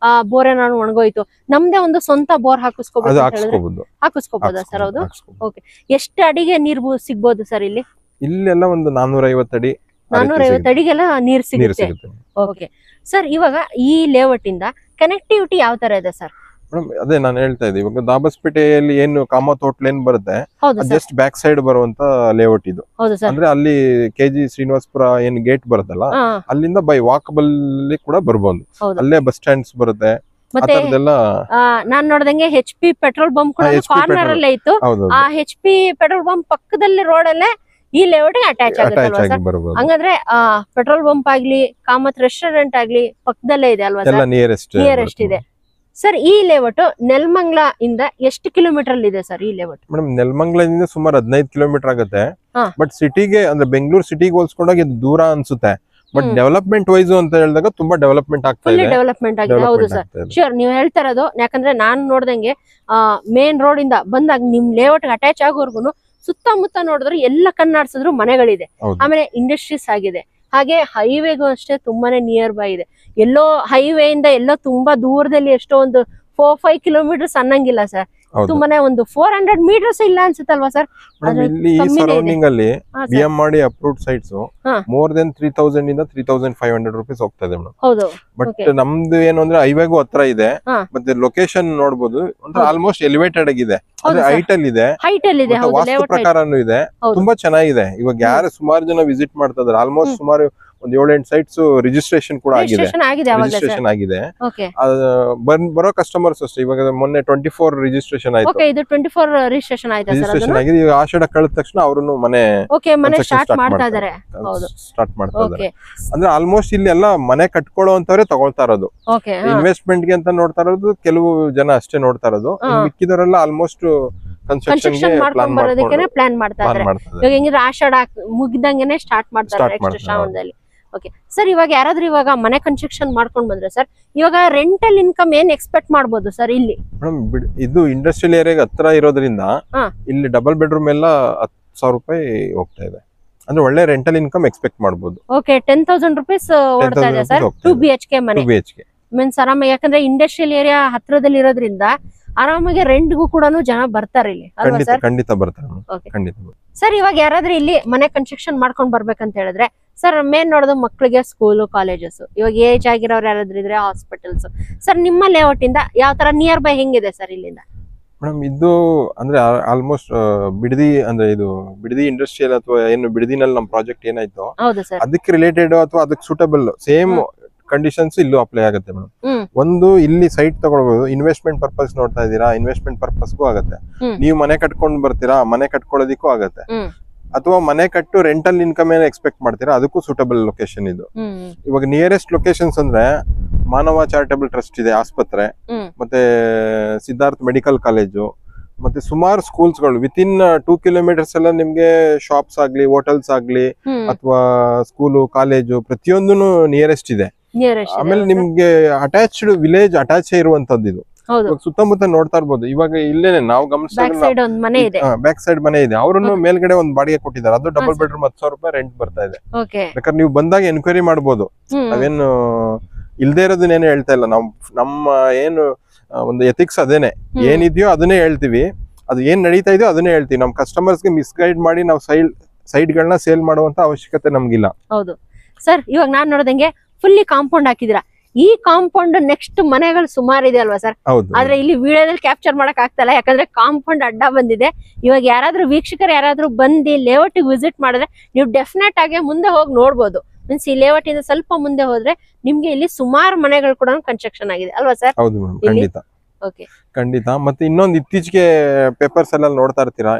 ಬೋರ್ ಏನಾದ್ರು ಒಣಗೋಯ್ತು, ನಮ್ದೇ ಒಂದು ಸ್ವಂತ ಬೋರ್ ಹಾಕಿಸ್ಕೋಬಹುದಾ ಸರ್? ಹೌದು. ಓಕೆ, ಎಷ್ಟು ಅಡಿಗೆ ನೀರು ಸಿಗ್ಬೋದು ಸರ್ ಇಲ್ಲಿ? ಇಲ್ಲೆಲ್ಲ ಒಂದು 450 ಅಡಿ 450 ಅಡಿಗೆಲ್ಲ ನೀರ್ ಸಿಗುತ್ತೆ. ಓಕೆ ಸರ್, ಇವಾಗ ಈ ಲೇಔಟ್ ಇಂದ ಕನೆಕ್ಟಿವಿಟಿ ಯಾವ ತರ ಇದೆ ಸರ್? ಅದೇ ನಾನು ಹೇಳ್ತಾ ಇದ್ದೆ, ಇವಾಗ ದಾಬಸ್ಪೇಟೆಯಲ್ಲಿ ಏನು ಕಾಮತ್ ಹೋಟ್ಲ್ ಏನ್ ಬರುತ್ತೆ, ಜಸ್ಟ್ ಬ್ಯಾಕ್ ಸೈಡ್ ಬರುವಂತ ಲೇಔಟ್ ಇದು. ಅಂದ್ರೆ ಅಲ್ಲಿ KG ಶ್ರೀನಿವಾಸಪುರ ಏನ್ ಗೇಟ್ ಬರುತ್ತಲ್ಲ, ಅಲ್ಲಿಂದ ಬೈ ವಾಕಬಲ್ ಕೂಡ ಬರ್ಬೋದು. ಅಲ್ಲೇ ಬಸ್ ಸ್ಟ್ಯಾಂಡ್ಸ್ ಬರುತ್ತೆ. ಮತ್ತೆ ನಾನ್ ನೋಡ್ದಂಗೆ HP ಪೆಟ್ರೋಲ್ ಬಂಪ್ ಕೂಡ ಕಾರ್ನರ್ ಅಲ್ಲೇ ಇತ್ತು. ಆ HP ಪೆಟ್ರೋಲ್ ಬಂಪ್ ಪಕ್ಕದಲ್ಲಿ ರೋಡ್ ಅಲ್ಲೇ ಈ ಲೇಔಟ್ ಅಟ್ಯಾಚ್ ಆಗುತ್ತೆ. ಹಂಗಂದ್ರೆ ಪೆಟ್ರೋಲ್ ಬಂಪ್ ಆಗ್ಲಿ, ಕಾಮತ್ ರೆಸ್ಟೋರೆಂಟ್ ಆಗ್ಲಿ ಪಕ್ಕದಲ್ಲೇ ಇದೆ ಅಲ್ವಾ ಸರ್? ನಿಯರೆಸ್ಟ್ ಇದೆ ಸರ್. ಈ ಲೇಔಟ್ ನೆಲಮಂಗಲ ಇಂದ ಎಷ್ಟು ಕಿಲೋಮೀಟರ್ ಅಲ್ಲಿ ಇದೆ ಸರ್ ಈ ಲೇಔಟ್? ಮೇಡಮ್, ನೆಲಮಂಗಲದಿಂದ ಸುಮಾರು 15 ಕಿಲೋಮೀಟರ್ ಆಗುತ್ತೆ. ಬಟ್ ಸಿಟಿಗೆ ಅಂದ್ರೆ ಬೆಂಗಳೂರು ಸಿಟಿಗೆ ಹೋಲ್ಸ್ಕೊಂಡಾಗ ಇದು ದೂರ ಅನ್ಸುತ್ತೆ. ಬಟ್ ಡೆವಲಪ್ಮೆಂಟ್ ವೈಸ್ ಅಂತ ಹೇಳಿದಾಗ ತುಂಬಾ ಡೆವಲಪ್ಮೆಂಟ್ ಆಗ್ತಾ ಇದೆ. ಡೆವಲಪ್ಮೆಂಟ್ ಆಗಿದೆ. ಹೌದು ಸರ್, ಶೂರ್. ನೀವು ಹೇಳ್ತಾ ಇರೋದು, ಯಾಕಂದ್ರೆ ನಾನ್ ನೋಡ್ದಂಗೆ ಮೇನ್ ರೋಡ್ ಇಂದ ಬಂದಾಗ ನಿಮ್ ಲೇಔಟ್ ಅಟ್ಯಾಚ್ ಆಗೋರ್ಗುನು ಸುತ್ತಮುತ್ತ ನೋಡಿದ್ರೆ ಎಲ್ಲ ಕಣ್ಣಾಡ್ಸಿದ್ರು ಮನೆಗಳಿದೆ, ಆಮೇಲೆ ಇಂಡಸ್ಟ್ರೀಸ್ ಆಗಿದೆ. ಹಾಗೆ ಹೈವೇಗೂ ಅಷ್ಟೇ ತುಂಬಾನೇ ನಿಯರ್ ಬೈ ಇದೆ. ಎಲ್ಲೋ ಹೈವೇ ಇಂದ ಎಲ್ಲೋ ತುಂಬಾ ದೂರದಲ್ಲಿ ಎಷ್ಟೋ ಒಂದು 4-5 ಕಿಲೋಮೀಟರ್ಸ್ ಅನ್ನಂಗಿಲ್ಲ ಸರ್. ತುಂಬಾನೇ ಒಂದು 400 ಮೀಟರ್ಸ್ ಇಲ್ಲ ಅನ್ಸುತ್ತಲ್ವಾ ಸರ್? ಇಲ್ಲಿ ಸರೌಂಡಿಂಗ್ ಅಲ್ಲಿ BMRD approved sites more than 3000 ಇಂದ 3500 ರೂಪೀಸ್ ಹೋಗ್ತಾ ಇದೆ ಮೇಡಮ್. ಹೌದು. ಬಟ್ ನಮ್ದು ಏನು ಅಂದ್ರೆ ಹೈವೇಗೂ ಹತ್ರ ಇದೆ. ಮತ್ತೆ ಲೊಕೇಶನ್ ನೋಡಬಹುದು, ಅಂದ್ರೆ ಆಲ್ಮೋಸ್ಟ್ ಎಲಿವೇಟೆಡ್ ಆಗಿದೆ, ಅಂದ್ರೆ ಹೈಟ್ ಅಲ್ಲಿ ಇದೆ, ವಾಸ್ತು ಪ್ರಕಾರನೂ ಇದೆ. ತುಂಬಾ ಚೆನ್ನಾಗಿದೆ. ಇವಾಗ ಯಾರು ಸುಮಾರು ಜನ ವಿಸಿಟ್ ಮಾಡ್ತಾ ಇದಾರೆ. ಆಲ್ಮೋಸ್ಟ್ ಸುಮಾರು ಒಂದು 7-8 ಸೈಟ್ಸ್ ರಿಜಿಸ್ಟ್ರೇಷನ್ ಕೂಡ ಆಗಿದೆ. ಬರೋ ಕಸ್ಟಮರ್ಸ್ ಅಷ್ಟೇ. ಇವಾಗ ಮೊನ್ನೆ 24 ರಿಜಿಸ್ಟ್ರೇಷನ್ ಆಯ್ತು. ರಿಜಿಸ್ಟ್ರೇಷನ್ ಆಗಿದೆ. ಈಗ ಆಷಾಢ ಕಳೆದ ತಕ್ಷಣ ಅವ್ರು ಮನೆ ಸ್ಟಾರ್ಟ್ ಮಾಡ್ತಾ ಇದಾರೆ. ಅಂದ್ರೆ ಆಲ್ಮೋಸ್ಟ್ ಇಲ್ಲಿ ಎಲ್ಲ ಮನೆ ಕಟ್ಕೊಳ್ಳೋಂತವ್ರೆ ತಗೊಳ್ತಾ ಇರೋದು. ಇನ್ವೆಸ್ಟ್ಮೆಂಟ್ ಗೆ ಅಂತ ನೋಡ್ತಾ ಇರೋದು ಕೆಲವು ಜನ ಅಷ್ಟೇ ನೋಡ್ತಾ ಇರೋದು. ಮಿಕ್ಕಿದವರೆಲ್ಲ ಆಲ್ಮೋಸ್ಟ್ ಕನ್ಸ್ಟ್ರಕ್ಷನ್ ಪ್ಲಾನ್ ಮಾಡ್ತಾ ಇದ್ದಾರೆ. ಆಷಾಢ ಮುಗಿದಂಗೆನೆ ಸ್ಟಾರ್ಟ್ ಮಾಡ್ತಾರೆ ಶ್ರಾವಣದಲ್ಲಿ. ಓಕೆ ಸರ್, ಇವಾಗ ಯಾರಾದ್ರೂ ಇವಾಗ ಮನೆ ಕನ್ಸ್ಟ್ರಕ್ಷನ್ ಮಾಡ್ಕೊಂಡ್ ಬಂದ್ರೆ ಸರ್, ಇವಾಗ ರೆಂಟಲ್ ಇನ್ಕಮ್ ಏನ್ ಎಕ್ಸ್ಪೆಕ್ಟ್ ಮಾಡ್ಬೋದು ಸರ್ ಇಲ್ಲಿ? ಇದು ಇಂಡಸ್ಟ್ರಿಯಲ್ ಏರಿಯಾಗೆ ಹತ್ರ ಇರೋದ್ರಿಂದ ಇಲ್ಲಿ ಡಬಲ್ ಬೆಡ್ರೂಮ್ ಎಲ್ಲ 10,000 ರೂಪಾಯಿ ಹೋಗ್ತಾ ಇದೆ. ಅಂದ್ರೆ ಒಳ್ಳೆ ರೆಂಟಲ್ ಇನ್ಕಮ್ ಎಕ್ಸ್ಪೆಕ್ಟ್ ಮಾಡಬಹುದು. ಓಕೆ 10,000 ರೂಪೀಸ್ ಓಡ್ತಾ ಇದೆ ಸರ್ 2 BHK ಮನೆ. 2 BHK ಮೀನ್ಸ್ ಆರಾಮಾಗಿ, ಯಾಕಂದ್ರೆ ಇಂಡಸ್ಟ್ರಿಯಲ್ ಏರಿಯಾ ಹತ್ರದಲ್ಲಿ ಇರೋದ್ರಿಂದ ಆರಾಮಾಗಿ ರೆಂಟ್ಗೂ ಕೂಡ ಜನ ಬರ್ತಾರೆ ಇಲ್ಲಿ ಅಲ್ವಾ ಸರ್? ಖಂಡಿತ ಬರ್ತಾರೆ. ಸರ್ ಇವಾಗ ಯಾರಾದ್ರೂ ಇಲ್ಲಿ ಮನೆ ಕನ್ಸ್ಟ್ರಕ್ಷನ್ ಮಾಡ್ಕೊಂಡ್ ಬರ್ಬೇಕಂತ ಹೇಳಿದ್ರೆ ಸರ್ ಮೇನ್ ನೋಡೋದು ಮಕ್ಕಳಿಗೆ ಸ್ಕೂಲು ಕಾಲೇಜಸ್, ಇವಾಗ ಏಜ್ ಆಗಿರೋರು ಯಾರಾದ್ರೂ ಇದ್ರೆ ಹಾಸ್ಪಿಟಲ್ಸ್. ಸರ್ ನಿಮ್ಮ ಲೇಔಟ್ ಇಂದ ಯಾವ ತರ ನಿಯರ್ ಬೈ ಹೆಂಗಿದೆ ಸರ್ ಇಲ್ಲಿಂದ? ಮೇಡಮ್ ಇದು ಅಂದ್ರೆ ಆಲ್ಮೋಸ್ಟ್ ಬಿಡದಿ, ಅಂದ್ರೆ ಇದು ಬಿಡದಿ ಇಂಡಸ್ಟ್ರಿಯಲ್ ಅಥವಾ ಏನು ಬಿಡದಿನಲ್ಲಿ ನಮ್ಮ ಪ್ರಾಜೆಕ್ಟ್ ಏನಾಯ್ತು ಅದಕ್ಕೆ ರಿಲೇಟೆಡ್ ಅಥವಾ ಅದಕ್ಕೆ ಸೂಟಬಲ್ ಸೇಮ್ ಕಂಡೀಷನ್ಸ್ ಇಲ್ಲೂ ಅಪ್ಲೈ ಆಗುತ್ತೆ ಮೇಡಮ್. ಒಂದು ಇಲ್ಲಿ ಸೈಟ್ ತಗೊಳ್ಬಹುದು, ಇನ್ವೆಸ್ಟ್ಮೆಂಟ್ ಪರ್ಪಸ್ ನೋಡ್ತಾ ಇದೀರಾ, ಇನ್ವೆಸ್ಟ್ಮೆಂಟ್ ಪರ್ಪಸ್ಗೂ ಆಗುತ್ತೆ. ನೀವು ಮನೆ ಕಟ್ಕೊಂಡು ಬರ್ತೀರಾ, ಮನೆ ಕಟ್ಕೊಳ್ಳೋದಿಕ್ಕೂ ಆಗುತ್ತೆ. ಅಥವಾ ಮನೆ ಕಟ್ಟು ರೆಂಟಲ್ ಇನ್ಕಮ್ ಏನ್ ಎಕ್ಸ್ಪೆಕ್ಟ್ ಮಾಡ್ತೀರಾ ಅದಕ್ಕೂ ಸೂಟಬಲ್ ಲೊಕೇಶನ್ ಇದು. ಇವಾಗ ನಿಯರೆಸ್ಟ್ ಲೊಕೇಶನ್ಸ್ ಅಂದ್ರೆ ಮಾನವ ಚಾರಿಟಬಲ್ ಟ್ರಸ್ಟ್ ಇದೆ, ಆಸ್ಪತ್ರೆ, ಮತ್ತೆ ಸಿದ್ಧಾರ್ಥ ಮೆಡಿಕಲ್ ಕಾಲೇಜು, ಮತ್ತೆ ಸುಮಾರು ಸ್ಕೂಲ್ಸ್ ಗಳು ವಿತಿನ್ 2 ಕಿಲೋಮೀಟರ್ಸ್ ಎಲ್ಲ ನಿಮ್ಗೆ ಶಾಪ್ಸ್ ಆಗ್ಲಿ, ಹೋಟೆಲ್ಸ್ ಆಗ್ಲಿ, ಅಥವಾ ಸ್ಕೂಲು, ಕಾಲೇಜು ಪ್ರತಿಯೊಂದು ನಿಯರೆಸ್ಟ್ ಇದೆ. ಆಮೇಲೆ ನಿಮ್ಗೆ ಅಟ್ಯಾಚ್ಡ್ ವಿಲೇಜ್ ಅಟ್ಯಾಚ್ ಇರುವಂತದ್ದು ಇದು. ಸುತ್ತಮುತ್ತ ನೋಡ್ತಾ ಇರ್ಬೋದು. ಇವಾಗ ಇಲ್ಲೇನೆ ನಾವು ಗಮನಿಸಿದಾಗ ಬ್ಯಾಕ್ ಸೈಡ್ ಮನೆ ಇದೆ, ಅವರನ್ನು ಮೇಲ್ಗಡೆ ಒಂದು ಬಾಡಿಗೆ ಕೊಟ್ಟಿದ್ದಾರೆ, ಅದು ಡಬಲ್ ಬೆಡ್ರೂಮ್ 10,000 ರೂಪಾಯಿ ರೆಂಟ್ ಬರ್ತಾ ಇದೆ. ಬೇಕಾದ್ರೆ ನೀವು ಬಂದಾಗ ಎನ್ಕ್ವೈರಿ ಮಾಡ್ಬೋದು. ನಾವೇನು ಇಲ್ದೇ ಇರೋದನ್ನೇನು ಹೇಳ್ತಾ ಇಲ್ಲ, ನಮ್ಮ ಏನು ಒಂದು ಎಥಿಕ್ಸ್ ಅದೇನೆ, ಏನಿದೆಯೋ ಅದನ್ನೇ ಹೇಳ್ತೀವಿ, ಅದು ಏನ್ ನಡೀತಾ ಇದೆಯೋ ಅದನ್ನೇ ಹೇಳ್ತೀವಿ. ನಮ್ ಕಸ್ಟಮರ್ಸ್ಗೆ ಮಿಸ್ಗೈಡ್ ಮಾಡಿ ನಾವು ಸೈಡ್ಗಳನ್ನ ಸೇಲ್ ಮಾಡುವಂತ ಅವಶ್ಯಕತೆ ನಮ್ಗಿಲ್ಲ. ಹೌದು ಸರ್, ಇವಾಗ ನಾನ್ ನೋಡ್ದಂಗೆ ಫುಲ್ಲಿ ಕಾಂಪೌಂಡ್ ಹಾಕಿದಿರಾ. ಈ ಕಾಂಪೌಂಡ್ ನೆಕ್ಸ್ಟ್ ಮನೆಗಳು ಸುಮಾರು ಇದೆ ಅಲ್ವಾ ಸರ್? ಆದ್ರೆ ಇಲ್ಲಿ ವಿಡಿಯೋದಲ್ಲಿ ಕ್ಯಾಪ್ಚರ್ ಮಾಡಕ್ ಆಗ್ತಲ್ಲ, ಯಾಕಂದ್ರೆ ಕಾಂಪೌಂಡ್ ಅಡ್ಡ ಬಂದಿದೆ. ಇವಾಗ ಯಾರಾದ್ರೂ ವೀಕ್ಷಕರು ಯಾರಾದ್ರೂ ಬಂದು ಲೇಔಟ್ ವಿಸಿಟ್ ಮಾಡಿದ್ರೆ ನೀವು ಡೆಫಿನೆಟ್ ಆಗಿ ಮುಂದೆ ಹೋಗಿ ನೋಡ್ಬೋದು. ಮೀನ್ಸ್ ಈ ಲೇಔಟ್ ಇಂದ ಸ್ವಲ್ಪ ಮುಂದೆ ಹೋದ್ರೆ ನಿಮ್ಗೆ ಇಲ್ಲಿ ಸುಮಾರು ಮನೆಗಳು ಕೂಡ ಕನ್ಸ್ಟ್ರಕ್ಷನ್ ಆಗಿದೆ ಅಲ್ವಾ ಸರ್? ಹೌದು ಖಂಡಿತ. ಖಂಡಿತ. ಮತ್ತೆ ಇನ್ನೊಂದು ಇತ್ತೀಚೆಗೆ ಪೇಪರ್ಸ್ ಎಲ್ಲ ನೋಡ್ತಾ ಇರ್ತೀರಾ,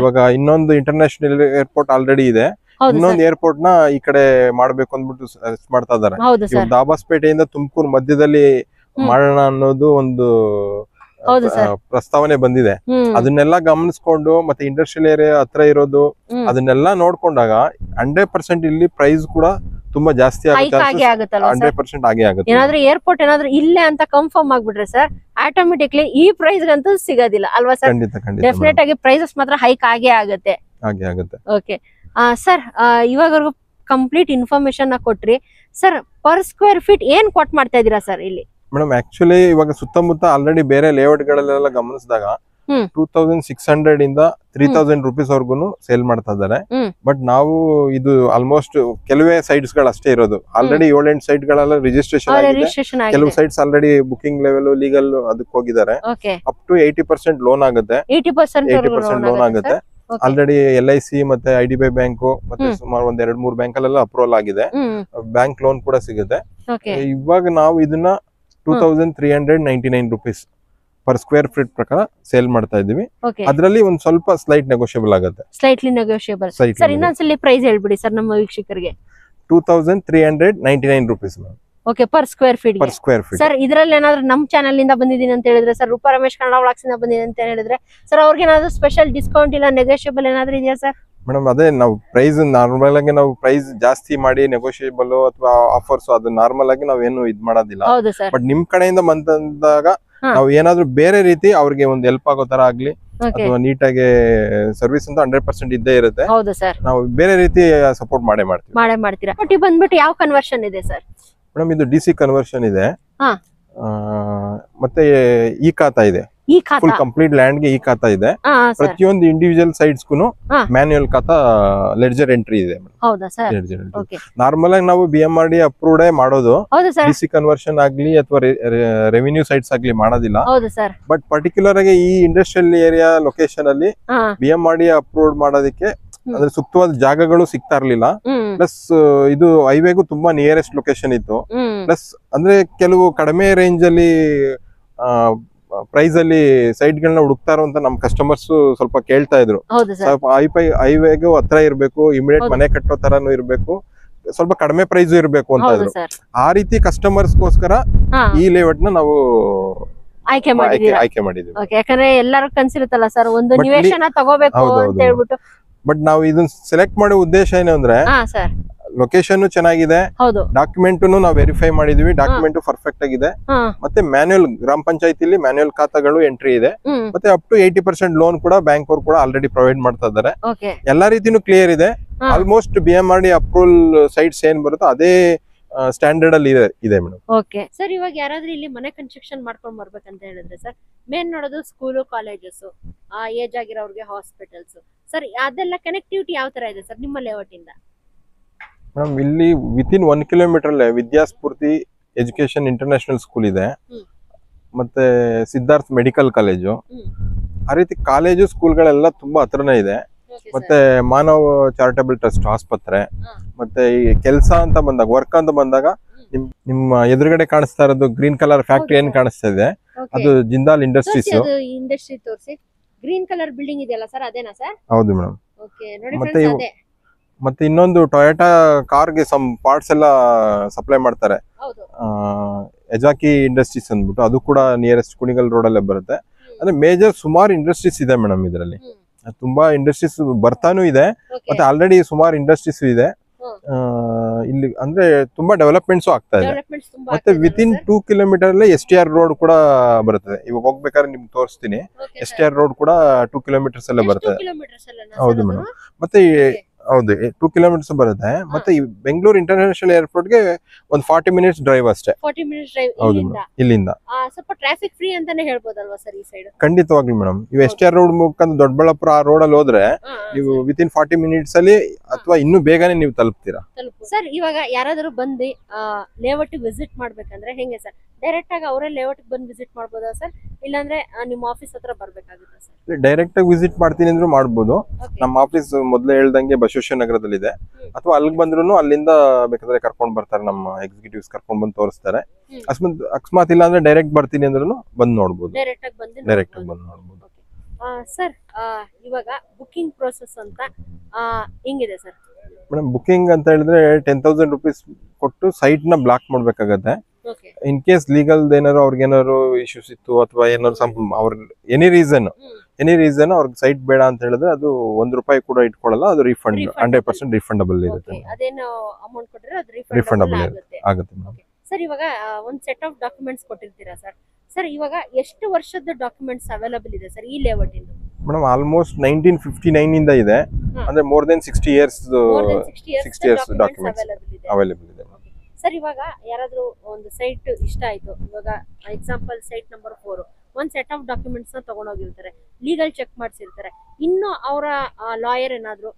ಇವಾಗ ಇನ್ನೊಂದು ಇಂಟರ್ನ್ಯಾಷನಲ್ ಏರ್ಪೋರ್ಟ್ ಆಲ್ರೆಡಿ ಇದೆ, ಇನ್ನೊಂದು ಏರ್ಪೋರ್ಟ್ ನ ಈ ಕಡೆ ಮಾಡ್ಬೇಕು ಅಂದ್ಬಿಟ್ಟು ಸರ್ಚ್ ಮಾಡ್ತಾ ಇದಾರೆ. ದಾಬಾಸ್ಪೇಟೆಯಿಂದ ತುಮಕೂರು ಮಧ್ಯದಲ್ಲಿ ಮಾಡೋಣ ಅನ್ನೋದು ಒಂದು ಪ್ರಸ್ತಾವನೆ ಬಂದಿದೆ. ಅದನ್ನೆಲ್ಲ ಗಮನಿಸ್ಕೊಂಡು ಮತ್ತೆ ಇಂಡಸ್ಟ್ರಿಯಲ್ ಏರಿಯಾ ಹತ್ರ ಇರೋದು ಅದನ್ನೆಲ್ಲ ನೋಡ್ಕೊಂಡಾಗ 100% ಇಲ್ಲಿ ಪ್ರೈಸ್ ಕೂಡ ತುಂಬಾ ಜಾಸ್ತಿ ಆಗುತ್ತೆ. 100% ಆಗೇ ಆಗುತ್ತೆ. ಏನಾದ್ರೂ ಏರ್ಪೋರ್ಟ್ ಏನಾದ್ರೂ ಇಲ್ಲೇ ಅಂತ ಕನ್ಫರ್ಮ್ ಆಗ್ಬಿಟ್ರೆ ಸರ್ ಆಟೋಮೆಟಿಕ್ಲಿ ಈ ಪ್ರೈಸ್ ಗಂತೂ ಸಿಗೋದಿಲ್ಲ ಅಲ್ವಾ ಸರ್? ಡೆಫಿನೆಟ್ ಆಗಿ ಪ್ರೈಸಸ್ ಮಾತ್ರ ಹೈಕ್ ಆಗೇ ಆಗುತ್ತೆ. ಓಕೆ ಸರ್, ಇವಾಗವರೆಗೂ ಕಂಪ್ಲೀಟ್ ಇನ್ಫಾರ್ಮೇಶನ್ ಕೊಟ್ರಿ ಸರ್. ಪರ್ ಸ್ಕ್ವೇರ್ ಫೀಟ್ ಏನ್ ಕೊಟ್ ಮಾಡ್ತಾ ಇದೀರಾ ಸರ್ ಇಲ್ಲಿ? ಮೇಡಮ್ ಆಕ್ಚುಲಿ ಇವಾಗ ಸುತ್ತಮುತ್ತ ಆಲ್ರೆಡಿ ಬೇರೆ ಲೇಔಟ್ ಗಳಲ್ಲೆಲ್ಲ ಗಮನಿಸಿದಾಗ 2,600 ಇಂದ 3,000 ರೂಪೀಸ್ ವರ್ಗು ಸೇಲ್ ಮಾಡ್ತಾ ಇದಾರೆ. ಬಟ್ ನಾವು ಇದು ಆಲ್ಮೋಸ್ಟ್ ಕೆಲವೇ ಸೈಟ್ಸ್ ಗಳು ಅಷ್ಟೇ ಇರೋದು. ಆಲ್ರೆಡಿ 7-8 ಸೈಟ್ ಗಳೆಲ್ಲ ರಿಜಿಸ್ಟ್ರೇಷನ್ ಆಗಿದೆ. ಕೆಲವು sites already booking level legal ಅದಕ್ಕೆ ಹೋಗಿದ್ದಾರೆ. ಅಪ್ ಟು 80% ಲೋನ್ ಆಗುತ್ತೆ. 80% ಲೋನ್ ಆಗುತ್ತೆ. ಆಲ್ರೆಡಿ LIC ಮತ್ತೆ IDBI ಬ್ಯಾಂಕ್ ಮತ್ತೆ ಸುಮಾರು 2-3 ಬ್ಯಾಂಕ್ ಅಲ್ಲೆಲ್ಲ ಅಪ್ರೂವಲ್ ಆಗಿದೆ. ಬ್ಯಾಂಕ್ ಲೋನ್ ಕೂಡ ಸಿಗುತ್ತೆ. ಇವಾಗ ನಾವು ಇದನ್ನ 2,399 ರೂಪೀಸ್ ಪರ್ ಸ್ಕ್ವೇರ್ ಫೀಟ್ ಪ್ರಕಾರ ಸೇಲ್ ಮಾಡ್ತಾ ಇದೀವಿ. ಅದರಲ್ಲಿ ಒಂದ್ ಸ್ವಲ್ಪ ಸ್ಲೈಟ್ ನೆಗೋಷಿಯಬಲ್ ಆಗುತ್ತೆ. Slightly negotiable. ಸರ್ ಇನ್ನೊಂದ್ಸಲಿ ಪ್ರೈಸ್ ಹೇಳ್ಬಿಡಿ ಸರ್ ನಮ್ಮ ವೀಕ್ಷಕರಿಗೆ. 2,399 rupees. Okay, per square feet. Sir ಇದ್ರಲ್ಲಿ ಏನಾದ್ರು ನಮ್ ಚಾನಲ್ ಇಂದ ಬಂದಿದ್ದೀನಿ ಅಂತ ಹೇಳಿದ್ರೆ ಸರ್, ರೂಪಾ ರಮೇಶ್ ಕನ್ನಡ ವ್ಲಾಗ್ಸ್ ಇಂದ ಬಂದಿದ್ದೀನಿ ಅಂತ ಹೇಳಿದ್ರೆ ಸರ್, ಅವ್ರಿಗೆ ಏನಾದ್ರು ಸ್ಪೆಷಲ್ ಡಿಸ್ಕೌಂಟ್ ಇಲ್ಲ ನೆಗೋಷಿಯಬಲ್ ಏನಾದ್ರು ಇದೆಯಾ ಸರ್? ಮೇಡಮ್ ಅದೇ ನಾವು ಪ್ರೈಸ್ ನಾರ್ಮಲ್ ಆಗಿ ನಾವು ಪ್ರೈಸ್ ಜಾಸ್ತಿ ಮಾಡಿ ನೆಗೋಷಿಯಬಲ್ ಅಥವಾ ಆಫರ್ಸ್ ಅದು ನಾರ್ಮಲ್ ಆಗಿ ನಾವೇನು ಇದ್ ಮಾಡೋದಿಲ್ಲ. ಬಟ್ ನಿಮ್ ಕಡೆಯಿಂದ ಬಂದಾಗ ನಾವು ಏನಾದ್ರು ಬೇರೆ ರೀತಿ ಅವ್ರಿಗೆ ಒಂದು ಹೆಲ್ಪ್ ಆಗೋ ತರ ಆಗ್ಲಿ ಅಥವಾ ನೀಟಾಗಿ ಸರ್ವಿಸ್ ಅಂತ 100% ಇದ್ದೇ ಇರುತ್ತೆ. ನಾವು ಬೇರೆ ರೀತಿ ಸಪೋರ್ಟ್ ಮಾಡೇ ಮಾಡ್ತೀರಾ. ಬಂದ್ಬಿಟ್ಟು ಯಾವ ಕನ್ವರ್ಷನ್ ಇದೆ ಸರ್? ಮೇಡಮ್ ಇದು DC ಕನ್ವರ್ಷನ್ ಇದೆ, ಮತ್ತೆ ಈ ಖಾತಾ ಇದೆ. ಫುಲ್ ಕಂಪ್ಲೀಟ್ ಲ್ಯಾಂಡ್ ಗೆ ಈ ಖಾತಾ ಇದೆ. ಪ್ರತಿಯೊಂದು ಇಂಡಿವಿಜುವಲ್ ಸೈಟ್ಸ್ ಗೂ ಮ್ಯಾನ್ಯುಯಲ್ ಖಾತಾ ಲೆಡ್ಜರ್ ಎಂಟ್ರಿ ಇದೆ. ನಾರ್ಮಲ್ ಆಗಿ ನಾವು BMRD ಅಪ್ರೂವ್ಡ್ ಮಾಡೋದು. DC ಕನ್ವರ್ಷನ್ ಆಗ್ಲಿ ಅಥವಾ ರೆವಿನ್ಯೂ ಸೈಟ್ಸ್ ಆಗ್ಲಿ ಮಾಡೋದಿಲ್ಲ. ಬಟ್ ಪರ್ಟಿಕ್ಯುಲರ್ ಆಗಿ ಈ ಇಂಡಸ್ಟ್ರಿಯಲ್ ಏರಿಯಾ ಲೊಕೇಶನ್ ಅಲ್ಲಿ BMRD ಅಪ್ರೂವ್ಡ್ ಮಾಡೋದಕ್ಕೆ ಅಂದ್ರೆ ಸೂಕ್ತವಾದ ಜಾಗಗಳು ಸಿಗ್ತಾ ಇರ್ಲಿಲ್ಲ. ಪ್ಲಸ್ ಇದು ಹೈವೇಗೂ ತುಂಬಾ ನಿಯರೆಸ್ಟ್ ಲೊಕೇಶನ್ ಇತ್ತು. ಪ್ಲಸ್ ಅಂದ್ರೆ ಕೆಲವು ಕಡಿಮೆ ರೇಂಜ್ ಅಲ್ಲಿ ಪ್ರೈಸ್ ಅಲ್ಲಿ ಸೈಟ್ ಗಳನ್ನ ಹುಡುಕ್ತಾ ಇರುವಂತ ನಮ್ ಕಸ್ಟಮರ್ಸ್ ಸ್ವಲ್ಪ ಕೇಳ್ತಾ ಇದ್ರು. ಸ್ವಲ್ಪ ಹೈವೇಗೂ ಹತ್ರ ಇರ್ಬೇಕು, ಇಮಿಡಿಯೇಟ್ ಮನೆ ಕಟ್ಟೋ ತರಾನು ಇರ್ಬೇಕು, ಸ್ವಲ್ಪ ಕಡಿಮೆ ಪ್ರೈಸ್ ಇರ್ಬೇಕು ಅಂತ ಇದ್ರು. ಆ ರೀತಿ ಕಸ್ಟಮರ್ಸ್ ಗೋಸ್ಕರ ಈ ಲೇಔಟ್ ನ ನಾವು ಆಯ್ಕೆ ಮಾಡಿದ್ವಿ. ಯಾಕಂದ್ರೆ ಎಲ್ಲರೂ ಕನ್ಸಿರುತ್ತಲ್ಲ ಸರ್, ಒಂದು ನಿವೇಶನ ತಗೋಬೇಕು ಅಂತ ಹೇಳ್ಬಿಟ್ಟು. ಬಟ್ ನಾವು ಇದನ್ನ ಸೆಲೆಕ್ಟ್ ಮಾಡೋ ಉದ್ದೇಶ ಏನು ಅಂದ್ರೆ ಲೊಕೇಶನ್ ಚೆನ್ನಾಗಿದೆ, ಡಾಕ್ಯುಮೆಂಟ್ ನಾವು ವೆರಿಫೈ ಮಾಡಿದೀವಿ, ಡಾಕ್ಯುಮೆಂಟ್ ಪರ್ಫೆಕ್ಟ್ ಆಗಿದೆ, ಮತ್ತೆ ಮ್ಯಾನ್ಯುಯಲ್ ಗ್ರಾಮ ಪಂಚಾಯತಿಲಿ ಮ್ಯಾನ್ಯುಯಲ್ ಖಾತಾಗಳು ಎಂಟ್ರಿ ಇದೆ, ಮತ್ತೆ ಅಪ್ ಟು 80% ಲೋನ್ ಕೂಡ ಬ್ಯಾಂಕ್ ಅವರು ಕೂಡ ಆಲ್ರೆಡಿ ಪ್ರೊವೈಡ್ ಮಾಡ್ತಾ ಇದ್ದಾರೆ. ಎಲ್ಲಾ ರೀತಿನೂ ಕ್ಲಿಯರ್ ಇದೆ. ಆಲ್ಮೋಸ್ಟ್ BMRD ಅಪ್ರೂವಲ್ ಸೈಟ್ಸ್ ಏನ್ ಬರುತ್ತೋ ಅದೇ ಸ್ಟ್ಯಾಂಡರ್ಡ್ ಅಲ್ಲಿ ಇದೆ ಮೇಡಮ್. ಓಕೆ ಸರ್, ಇವಾಗ ಯಾರಾದ್ರೂ ಇಲ್ಲಿ ಮನೆ ಕನ್ಸ್ಟ್ರಕ್ಷನ್ ಮಾಡ್ಕೊಂಡ್ ಬರ್ಬೇಕಂತ ಹೇಳಿದ್ರೆ ಸರ್ ಮೇನ್ ನೋಡೋದು ಸ್ಕೂಲು ಕಾಲೇಜಸ್, ಏಜ್ ಆಗಿರೋರಿಗೆ ಹಾಸ್ಪಿಟಲ್ಸ್ ಸರ್, ಅದೆಲ್ಲ ಕನೆಕ್ಟಿವಿಟಿ ಯಾವ ತರ ಇದೆ ಸರ್ ನಿಮ್ಮ ಲೇಔಟ್ ಇಂದ? ಮೇಡಮ್ ಇಲ್ಲಿ ವಿತಿನ್ 1 ಕಿಲೋಮೀಟರ್ ಅಲ್ಲೇ ವಿದ್ಯಾಸ್ಫೂರ್ತಿ ಎಜುಕೇಶನ್ ಇಂಟರ್ನ್ಯಾಷನಲ್ ಸ್ಕೂಲ್ ಇದೆ, ಮತ್ತೆ ಸಿದ್ಧಾರ್ಥ್ ಮೆಡಿಕಲ್ ಕಾಲೇಜು, ಆ ರೀತಿ ಕಾಲೇಜು ಸ್ಕೂಲ್ಗಳೆಲ್ಲ ತುಂಬಾ ಹತ್ರನೇ ಇದೆ. ಮತ್ತೆ ಮಾನವ್ ಚಾರಿಟಬಲ್ ಟ್ರಸ್ಟ್ ಆಸ್ಪತ್ರೆ, ಮತ್ತೆ ಈ ಕೆಲಸ ಅಂತ ಬಂದಾಗ ವರ್ಕ್ ಅಂತ ಬಂದಾಗ ನಿಮ್ಮ ಎದುರುಗಡೆ ಕಾಣಿಸ್ತಾ ಇರೋದು ಗ್ರೀನ್ ಕಲರ್ ಫ್ಯಾಕ್ಟರಿ ಏನ್ ಕಾಣಿಸ್ತಾ ಇದೆ ಅದು ಜಿಂದಾಲ್ ಇಂಡಸ್ಟ್ರೀಸ್. ಇಂಡಸ್ಟ್ರಿ ತೋರಿಸಿ, ಗ್ರೀನ್ ಕಲರ್ ಬಿಲ್ಡಿಂಗ್ ಇದೆಯಲ್ಲ ಸರ್ ಅದೇನಾ ಸರ್? ಹೌದು ಮೇಡಮ್. ಓಕೆ ನೋಡಿ ಫ್ರೆಂಡ್ಸ್, ಅದೇ ಮತ್ತೆ ಇನ್ನೊಂದು ಟೊಯೋಟಾ ಕಾರ್ಗೆ ಸಮ್ ಪಾರ್ಟ್ಸ್ ಎಲ್ಲ ಸಪ್ಲೈ ಮಾಡ್ತಾರೆ, ಎಜಾಕಿ ಇಂಡಸ್ಟ್ರೀಸ್ ಅಂದ್ಬಿಟ್ಟು, ಅದು ಕೂಡ ನಿಯರೆಸ್ಟ್ ಕುಣಿಗಲ್ ರೋಡ್ ಅಲ್ಲೇ ಬರುತ್ತೆ. ಅಂದ್ರೆ ಮೇಜರ್ ಸುಮಾರು ಇಂಡಸ್ಟ್ರೀಸ್ ಇದೆ ಮೇಡಮ್ ಇದರಲ್ಲಿ, ತುಂಬಾ ಇಂಡಸ್ಟ್ರೀಸ್ ಬರ್ತಾನೂ ಇದೆ, ಮತ್ತೆ ಆಲ್ರೆಡಿ ಸುಮಾರು ಇಂಡಸ್ಟ್ರೀಸ್ ಇದೆ ಇಲ್ಲಿ. ಅಂದ್ರೆ ತುಂಬಾ ಡೆವಲಪ್ಮೆಂಟ್ಸ್ ಆಗ್ತಾ ಇದೆ. ಮತ್ತೆ ವಿತಿನ್ 2 ಕಿಲೋಮೀಟರ್ ಅಲ್ಲೇ STR ರೋಡ್ ಕೂಡ ಬರ್ತದೆ. ಇವಾಗ ಹೋಗ್ಬೇಕಾದ್ರೆ ನಿಮ್ಗೆ ತೋರಿಸ್ತೀನಿ, STR ರೋಡ್ ಕೂಡ 2 ಕಿಲೋಮೀಟರ್ಸ್ ಅಲ್ಲೇ ಬರ್ತದೆ. ಹೌದು ಮೇಡಮ್. ಮತ್ತೆ ಹೌದು 2 ಕಿಲೋಮೀಟರ್ಸ್ ಬರುತ್ತೆ. ಮತ್ತೆ ಈ ಬೆಂಗಳೂರು ಇಂಟರ್ನ್ಯಾಷನಲ್ ಏರ್ಪೋರ್ಟ್ ಗೆ ಒಂದು 40 ಮಿನಿಟ್ಸ್ ಡ್ರೈವ್ ಅಷ್ಟೇ. 40 ಮಿನಿಟ್ಸ್ ಡ್ರೈವ್ ಇಲ್ಲಿಂದ. ಸ್ವಲ್ಪ ಟ್ರಾಫಿಕ್ ಫ್ರೀ ಅಂತಾನೆ ಹೇಳ್ಬೋದಲ್ವಾ ಸರ್ ಈ ಸೈಡ್? ಖಂಡಿತವಾಗ್ಲೂ ಮೇಡಮ್. ಇವ್ STR ರೋಡ್ ಮುಖಾಂತರ ದೊಡ್ಡಬಳ್ಳಾಪುರ ಆ ರೋಡ್ ಅಲ್ಲಿ ಹೋದ್ರೆ ನೀವು ವಿತಿನ್ 40 ಮಿನಿಟ್ಸ್ ಅಲ್ಲಿ ಅಥವಾ ಇನ್ನೂ ಬೇಗನೆ ನೀವು ತಲುಪ್ತೀರಾ. ಸರ್ ಇವಾಗ ಯಾರಾದ್ರೂ ಬಂದು ಲೇಔಟ್ ವಿಸಿಟ್ ಮಾಡ್ಬೇಕಂದ್ರೆ ಹೆಂಗೆ ಸರ್? ಡೈರೆಕ್ಟ್ ಆಗಿ ಅವರೇ ಲೇಔಟ್ ಬಂದು ವಿಸಿಟ್ ಮಾಡ್ಬೋದಾ ಸರ್, ಇಲ್ಲಾಂದ್ರೆ ನಿಮ್ಮ ಆಫೀಸ್ ಹತ್ರ ಬರ್ಬೇಕಾಗುತ್ತಾ ಸರ್? ಡೈರೆಕ್ಟ್ ಆಗಿ ವಿಸಿಟ್ ಮಾಡ್ತೀನಿ ಅಂದ್ರೂ ಮಾಡ್ಬೋದು. ನಮ್ಮ ಆಫೀಸ್ ಮೊದಲೇ ಹೇಳ್ದಂಗೆ ಬಸವೇಶ್ವರ ನಗರದಲ್ಲಿ ಇದೆ, ಅಥವಾ ಅಲ್ಲಿಗೆ ಬಂದ್ರು ಅಲ್ಲಿಂದ ಬೇಕಾದ್ರೆ ಕರ್ಕೊಂಡ್ ಬರ್ತಾರೆ, ನಮ್ಮ ಎಕ್ಸಿಕ್ಯೂಟಿವ್ಸ್ ಕರ್ಕೊಂಡ್ ಬಂದು ತೋರಿಸ್ತಾರೆ. ಅಕಸ್ಮಾತ್ ಇಲ್ಲ ಅಂದ್ರೆ ಡೈರೆಕ್ಟ್ ಬರ್ತೀನಿ ಅಂದ್ರೂ ಬಂದು ನೋಡ್ಬೋದು. ಡೈರೆಕ್ಟ್ ಆಗಿ ಬಂದು ನೋಡ್ಬೋದು. ಸರ್ ಇವಾಗ ಬುಕಿಂಗ್ ಪ್ರೋಸೆಸ್ ಅಂತ ಹೆಂಗಿದೆ ಸರ್? ಮೇಡಮ್ ಬುಕಿಂಗ್ ಅಂತ ಹೇಳಿದ್ರೆ 10,000 ರೂಪೀಸ್ ಕೊಟ್ಟು ಸೈಟ್ ನ ಬ್ಲಾಕ್ ಮಾಡ್ಬೇಕಾಗತ್ತೆ. ಇನ್ ಕೇಸ್ ಲೀಗಲ್ ಏನಾದ್ರು ಅವ್ರಿಗೆ ಏನಾದ್ರು ಇಶ್ಯೂಸ್ ಇತ್ತು ಅಥವಾ ಏನಾದ್ರು ಅವ್ರ ಎನಿ ರೀಸನ್ ಅವ್ರಿಗೆ ಸೈಟ್ ಬೇಡ ಅಂತ ಹೇಳಿದ್ರೆ ಅದು ₹1 ಕೂಡ ಇಟ್ಕೊಳ್ಳಲ್ಲ, ಅದು ರಿಫಂಡ್ 100% ರಿಫಂಡಬಲ್ ಇರುತ್ತೆ. ಅದೇನು ಅಮೌಂಟ್ ಕೊಟ್ಟರೆ ಅದು ರಿಫಂಡಬಲ್ ಆಗುತ್ತೆ. ಸರ್ ಇವಾಗ ಒಂದು ಸೆಟ್ ಆಫ್ ಡಾಕ್ಯುಮೆಂಟ್ಸ್ ಕೊಟ್ಟಿರ್ತೀರಾ ಸರ್? ಸರ್ ಇವಾಗ ಎಷ್ಟು ವರ್ಷದ ಡಾಕ್ಯುಮೆಂಟ್ಸ್ ಅವೈಲಬಲ್ ಇದೆ ಸರ್ ಈ ಲೇಔಟ್ ಇಂದ? ಮೇಡಮ್ ಆಲ್ಮೋಸ್ಟ್ 1959 ಇಂದ ಇದೆ, ಅಂದ್ರೆ more than 60 years documents available ಇದೆ. ಸರ್ ಇವಾಗ ಯಾರಾದ್ರೂ ಒಂದು ಸೈಟ್ ಇಷ್ಟ ಆಯ್ತು, ಇವಾಗ ಎಕ್ಸಾಂಪಲ್ ಸೈಟ್ ನಂಬರ್ 4 ಒಂದ್ ಸೆಟ್ ಆಫ್ ಡಾಕ್ಯುಮೆಂಟ್ಸ್ ನ ತಗೊಂಡೋಗಿರ್ತಾರೆ, ಲೀಗಲ್ ಚೆಕ್ ಮಾಡಿಸಿರ್ತಾರೆ, ಇನ್ನು ಅವರ ಲಾಯರ್ ಏನಾದ್ರೂ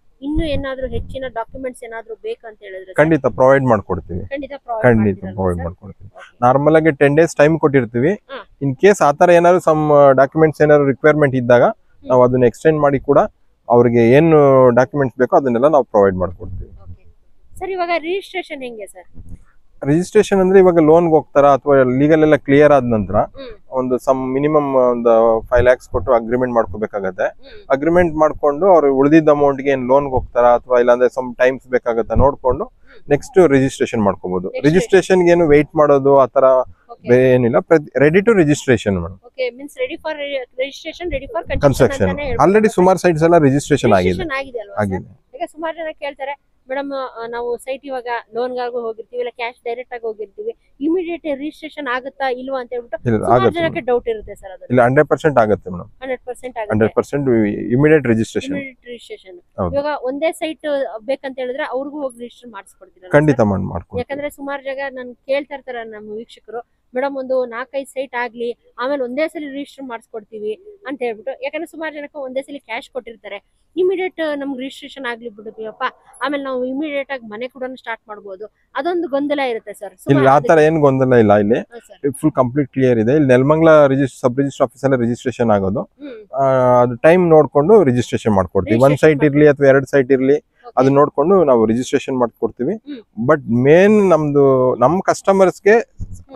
ಹೆಚ್ಚಿನ ಡಾಕ್ಯುಮೆಂಟ್ಸ್ ಏನಾದ್ರೂ ಬೇಕಂತ ಹೇಳಿದ್ರೆ ಖಂಡಿತ ಪ್ರೊವೈಡ್ ಮಾಡ್ಕೊಡ್ತೀವಿ. ಪ್ರೊವೈಡ್ ಮಾಡ್ಕೊಡ್ತೀವಿ. ನಾರ್ಮಲ್ ಆಗಿ 10 days ಟೈಮ್ ಕೊಟ್ಟಿರ್ತೀವಿ. ಇನ್ ಕೇಸ್ ಆತರ ಏನಾದ್ರು ಸಮ್ ಡಾಕ್ಯುಮೆಂಟ್ಸ್ ಏನಾದ್ರು ರಿಕ್ವೈರ್ಮೆಂಟ್ ಇದ್ದಾಗ ನಾವು ಅದನ್ನ ಎಕ್ಸ್ಟೆಂಡ್ ಮಾಡಿ ಕೂಡ ಅವ್ರಿಗೆ ಏನು ಡಾಕ್ಯುಮೆಂಟ್ಸ್ ಬೇಕೋ ಅದನ್ನೆಲ್ಲ ನಾವು ಪ್ರೊವೈಡ್ ಮಾಡ್ಕೊಡ್ತೀವಿ. ಸರ್ ಇವಾಗ ರಿಜಿಸ್ಟ್ರೇಷನ್ ಹೆಂಗೆ ಸರ್? ರಿಜಿಸ್ಟ್ರೇಷನ್ ಅಂದ್ರೆ ಇವಾಗ ಲೋನ್ಗೆ ಹೋಗ್ತಾರ ಅಥವಾ ಲೀಗಲ್ ಎಲ್ಲ ಕ್ಲಿಯರ್ ಆದ ನಂತರ ಒಂದು ಸಮ್ ಮಿನಿಮಮ್ ಒಂದು 5 lakhs ಕೊಟ್ಟು ಅಗ್ರಿಮೆಂಟ್ ಮಾಡ್ಕೋಬೇಕಾಗತ್ತೆ. ಅಗ್ರಿಮೆಂಟ್ ಮಾಡ್ಕೊಂಡು ಅವ್ರು ಉಳಿದಿದ್ದ ಅಮೌಂಟ್ ಗೆ ಏನ್ ಲೋನ್ಗೆ ಹೋಗ್ತಾರ ಅಥವಾ ಇಲ್ಲಾಂದ್ರೆ ಸಮ್ ಟೈಮ್ಸ್ ಬೇಕಾಗತ್ತೆ ನೋಡ್ಕೊಂಡು ನೆಕ್ಸ್ಟ್ ರಿಜಿಸ್ಟ್ರೇಷನ್ ಮಾಡ್ಕೋಬಹುದು. ರಿಜಿಸ್ಟ್ರೇಷನ್ ಏನು ವೆಯ್ಟ್ ಮಾಡೋದು ಆತರ ಏನಿಲ್ಲ, ready to registration madam. Construction already ಸುಮಾರು ಸೈಟ್ಸ್ ಎಲ್ಲ ರಿಜಿಸ್ಟ್ರೇಷನ್ ಆಗಿದೆ. ಈಗ ಸುಮಾರು ಜನ ಕೇಳ್ತಾರೆ, ಮೇಡಮ್ ನಾವು ಸೈಟ್ ಇವಾಗ ಲೋನ್ಗಾಗೂ ಹೋಗಿರ್ತೀವಿ, ಇಲ್ಲ ಕ್ಯಾಶ್ ಡೈರೆಕ್ಟ್ ಆಗಿ ಹೋಗಿರ್ತೀವಿ, ಇಮಿಡಿಯೇಟ್ ರಿಜಿಸ್ಟ್ರೇಷನ್ ಆಗುತ್ತಾ ಇಲ್ವಾ ಅಂತ ಹೇಳ್ಬಿಟ್ಟು ಸುಮಾರು ಜನಕ್ಕೆ ಡೌಟ್ ಇರುತ್ತೆ ಸರ್. ಅದು ಇಲ್ಲ 100% ಆಗುತ್ತೆ ಮೇಡಮ್. 100% immediate registration. ಇವಾಗ ಒಂದೇ ಸೈಟ್ ಬೇಕಂತ ಹೇಳಿದ್ರೆ ಅವ್ರಿಗೂ ಹೋಗಿ ರಿಜಿಸ್ಟರ್ ಮಾಡಿಸ್ಕೊಡ್ತೀರಾ? ಖಂಡಿತ ಮಾಡ್ಕೊಡ್ತೀವಿ. ಯಾಕಂದ್ರೆ ಸುಮಾರು ಜಾಗ ನಾನು ಕೇಳ್ತಾ ಇರ್ತಾರೆ ನಮ್ಮ ವೀಕ್ಷಕರು, ಮೇಡಮ್ ಒಂದು 4-5 ಸೈಟ್ ಆಗ್ಲಿ ಆಮೇಲೆ ಒಂದೇ ಸಲ ರಿಜಿಸ್ಟರ್ ಮಾಡಿಸ್ಕೊಡ್ತೀವಿ ಅಂತ ಹೇಳ್ಬಿಟ್ಟು. ಯಾಕಂದ್ರೆ ಸುಮಾರು ಜನಕ್ಕೆ ಒಂದೇ ಸಲ ಕ್ಯಾಶ್ ಕೊಟ್ಟಿರ್ತಾರೆ, ಇಮಿಡಿಯೇಟ್ ನಮ್ಗೆ ರಿಜಿಸ್ಟ್ರೇಷನ್ ಆಗ್ಲಿ ಬಿಡುತ್ತೀವಪ್ಪ, ಆಮೇಲೆ ನಾವು ಇಮಿಡಿಯೇಟ್ ಆಗಿ ಮನೆ ಕೂಡ ಸ್ಟಾರ್ಟ್ ಮಾಡ್ಬೋದು, ಅದೊಂದು ಗೊಂದಲ ಇರುತ್ತೆ ಸರ್. ಇಲ್ಲಿ ಆತರ ಏನ್ ಗೊಂದಲ ಇಲ್ಲ, ಇಲ್ಲಿ ಫುಲ್ ಕಂಪ್ಲೀಟ್ ಕ್ಲಿಯರ್ ಇದೆ. ಇಲ್ಲಿ ನೆಲಮಂಗಲ ಸಬ್ ರಿಜಿಸ್ಟರ್ ಆಫೀಸ್ ಅಲ್ಲಿ ರಿಜಿಸ್ಟ್ರೇಷನ್ ಆಗೋದು, ಅದು ಟೈಮ್ ನೋಡ್ಕೊಂಡು ರಿಜಿಸ್ಟ್ರೇಷನ್ ಮಾಡ್ಕೊಡ್ತೀವಿ. 1 ಸೈಟ್ ಇರ್ಲಿ ಅಥವಾ 2 ಸೈಟ್ ಇರ್ಲಿ ಅದನ್ನ ನೋಡ್ಕೊಂಡು ನಾವು ರಿಜಿಸ್ಟ್ರೇಷನ್ ಮಾಡ್ಕೊಡ್ತೀವಿ. ಬಟ್ ಮೇನ್ ನಮ್ಮ ಕಸ್ಟಮರ್ಸ್ಗೆ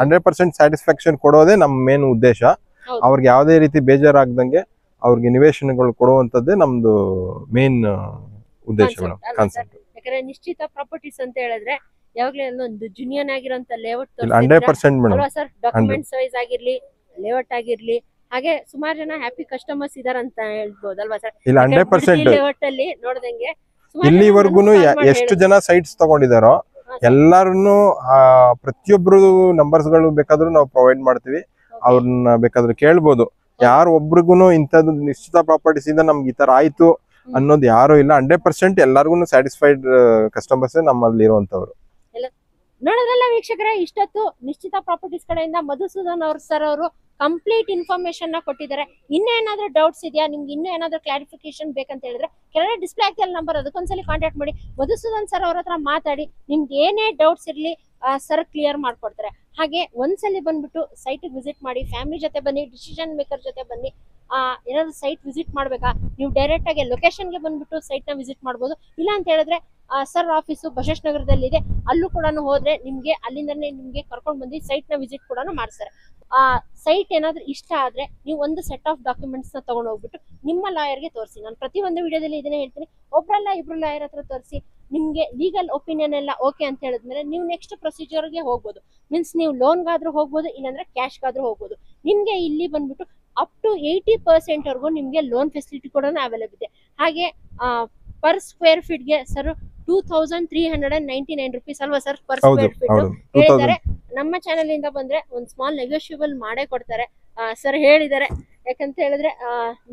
100% ಸ್ಯಾಟಿಸ್ಫ್ಯಾಕ್ಷನ್ ಕೊಡೋದೇ ನಮ್ಮ ಮೇನ್ ಉದ್ದೇಶ. ಅವ್ರಿಗೆ ಯಾವುದೇ ರೀತಿ ಬೇಜಾರಾಗ್ದಂಗೆ ಅವ್ರಿಗೆ ನಿವೇಶನಗಳು ಕೊಡುವಂತದ್ದೇ ನಮ್ದು ಮೇನ್ ಉದ್ದೇಶ ಮೇಡಮ್, ಕಾನ್ಸೆಪ್ಟ್. ಯಾಕಂದ್ರೆ ನಿಶ್ಚಿತ ಪ್ರಾಪರ್ಟೀಸ್ ಅಂತ ಹೇಳಿದ್ರೆ ಯಾವಾಗ್ಲೂ ಒಂದು ಜುನಿಯನ್ ಆಗಿರೋಂತ layout 100% madam sir. Documents wise ಆಗಿರ್ಲಿ, ಲೇಔಟ್ ಆಗಿರ್ಲಿ, ಹಾಗೆ ಸುಮಾರು ಜನ ಹ್ಯಾಪಿ ಕಸ್ಟಮರ್ಸ್ ಇದಾರಂತ ಹೇಳ್ಬೋದಲ್ವಾ ಸರ್? ಇಲ್ಲ 100% ಲೇಔಟ್ ಅಲ್ಲಿ ನೋಡ್ದಂಗೆ ಇಲ್ಲಿವರೆಗೂ ಎಷ್ಟು ಜನ ಸೈಟ್ಸ್ ತಗೊಂಡಿದಾರೋ ಎಲ್ಲಾರನ್ನು ಪ್ರತಿಯೊಬ್ರು ನಂಬರ್ಸ್ ಗಳು ಬೇಕಾದ್ರೂ ನಾವು ಪ್ರೊವೈಡ್ ಮಾಡ್ತೀವಿ. ಅವ್ರನ್ನ ಬೇಕಾದ್ರೆ ಕೇಳ್ಬೋದು. ಯಾರು ಒಬ್ರಿಗೂ ಇಂಥದ್ದು ನಿಶ್ಚಿತ ಪ್ರಾಪರ್ಟೀಸ್ ಇಂದ ನಮ್ಗೆ ಈ ತರ ಆಯ್ತು ಅನ್ನೋದು ಯಾರು ಇಲ್ಲ. 100% ಎಲ್ಲರಿಗೂ ಸ್ಯಾಟಿಸ್ಫೈಡ್ ಕಸ್ಟಮರ್ಸ್ ನಮ್ಮಲ್ಲಿ ಇರುವಂತವ್ರು. ನೋಡೋದ್ರಲ್ಲ ವೀಕ್ಷಕರೇ, ಇಷ್ಟೊತ್ತು ನಿಶ್ಚಿತ ಪ್ರಾಪರ್ಟೀಸ್ ಕಡೆಯಿಂದ ಮಧುಸೂದನ್ ಸರ್ ಅವರು ಕಂಪ್ಲೀಟ್ ಇನ್ಫಾರ್ಮೇಶನ್ ನ ಕೊಟ್ಟಿದ್ದಾರೆ. ಇನ್ನೂ ಏನಾದ್ರೂ ಡೌಟ್ಸ್ ಇದೆಯಾ, ನಿಮ್ಗೆ ಇನ್ನೂ ಏನಾದ್ರೂ ಕ್ಲಾರಿಫಿಕೇಶನ್ ಬೇಕಂತ ಹೇಳಿದ್ರೆ ಕೆಳಗಡೆ ಡಿಸ್ಪ್ಲೇ ಆಗ್ತಿಲ್ಲ ನಂಬರ್, ಅದಕ್ಕೊಂದ್ಸಲಿ ಕಾಂಟ್ಯಾಕ್ಟ್ ಮಾಡಿ. ಮಧುಸೂದನ್ ಸರ್ ಅವ್ರ ಹತ್ರ ಮಾತಾಡಿ ನಿಮ್ಗೆ ಏನೇ ಡೌಟ್ಸ್ ಇರ್ಲಿ ಸರ್ ಕ್ಲಿಯರ್ ಮಾಡ್ಕೊಡ್ತಾರೆ. ಹಾಗೆ ಒಂದ್ಸಲಿ ಬಂದ್ಬಿಟ್ಟು ಸೈಟ್ ವಿಸಿಟ್ ಮಾಡಿ, ಫ್ಯಾಮಿಲಿ ಜೊತೆ ಬನ್ನಿ, ಡಿಸಿಷನ್ ಮೇಕರ್ ಜೊತೆ ಬನ್ನಿ. ಏನಾದ್ರು ಸೈಟ್ ವಿಸಿಟ್ ಮಾಡ್ಬೇಕಾ, ನೀವು ಡೈರೆಕ್ಟ್ ಆಗಿ ಲೊಕೇಶನ್ಗೆ ಬಂದ್ಬಿಟ್ಟು ಸೈಟ್ ನ ವಿಸಿಟ್ ಮಾಡ್ಬೋದು. ಇಲ್ಲ ಅಂತ ಹೇಳಿದ್ರೆ ಸರ್ ಆಫೀಸು ಬಸವೇಶ್ವರ ನಗರದಲ್ಲಿ ಇದೆ, ಅಲ್ಲೂ ಕೂಡ ಹೋದ್ರೆ ನಿಮ್ಗೆ ಅಲ್ಲಿಂದನೇ ನಿಮ್ಗೆ ಕರ್ಕೊಂಡು ಬಂದು ಸೈಟ್ ನ ವಿಸಿಟ್ ಕೂಡ ಮಾಡಿಸ್ತಾರೆ. ಸೈಟ್ ಏನಾದ್ರೂ ಇಷ್ಟ ಆದ್ರೆ ನೀವು ಒಂದು ಸೆಟ್ ಆಫ್ ಡಾಕ್ಯುಮೆಂಟ್ಸ್ ನ ತಗೊಂಡು ಹೋಗ್ಬಿಟ್ಟು ನಿಮ್ಮ ಲಾಯರ್ಗೆ ತೋರಿಸಿ. ನಾನು ಪ್ರತಿಯೊಂದು ವಿಡಿಯೋದಲ್ಲಿ ಇದನ್ನೇ ಹೇಳ್ತೀನಿ, ಒಬ್ರಲ್ಲ ಇಬ್ರು ಲಾಯರ್ ಹತ್ರ ತೋರಿಸಿ. ನಿಮ್ಗೆ ಲೀಗಲ್ ಒಪಿನಿಯನ್ ಎಲ್ಲ ಓಕೆ ಅಂತ ಹೇಳಿದ್ಮೇಲೆ ನೀವು ನೆಕ್ಸ್ಟ್ ಪ್ರೊಸೀಜರ್ಗೆ ಹೋಗ್ಬೋದು. ಮೀನ್ಸ್ ನೀವು ಲೋನ್ಗಾದ್ರೂ ಹೋಗ್ಬೋದು, ಇಲ್ಲಾಂದ್ರೆ ಕ್ಯಾಶ್ಗಾದ್ರೂ ಹೋಗ್ಬೋದು. ನಿಮ್ಗೆ ಇಲ್ಲಿ ಬಂದ್ಬಿಟ್ಟು ಅಪ್ ಟು 80% ವರ್ಗೂ ನಿಮ್ಗೆ ಲೋನ್ ಫೆಸಿಲಿಟಿ ಕೂಡ ಅವೈಲೇಬಲ್ ಇದೆ. ಹಾಗೆ ಪರ್ ಸ್ಕ್ವೇರ್ ಫೀಟ್ ಗೆ ಸರ್ 2399 ರುಪೀಸ್ ಅಲ್ವಾ ಸರ್ ಪರ್ ಸ್ಕ್ವೇರ್ ಫೀಟ್ ಹೇಳಿದ್ದಾರೆ. ನಮ್ಮ ಚಾನೆಲ್ ಇಂದ ಬಂದ್ರೆ ಒಂದು ಸ್ಮಾಲ್ ನೆಗೋಷಿಯಬಲ್ ಮಾಡೇ ಕೊಡ್ತಾರೆ ಸರ್ ಹೇಳಿದ್ದಾರೆ. ಯಾಕಂತ ಹೇಳಿದ್ರೆ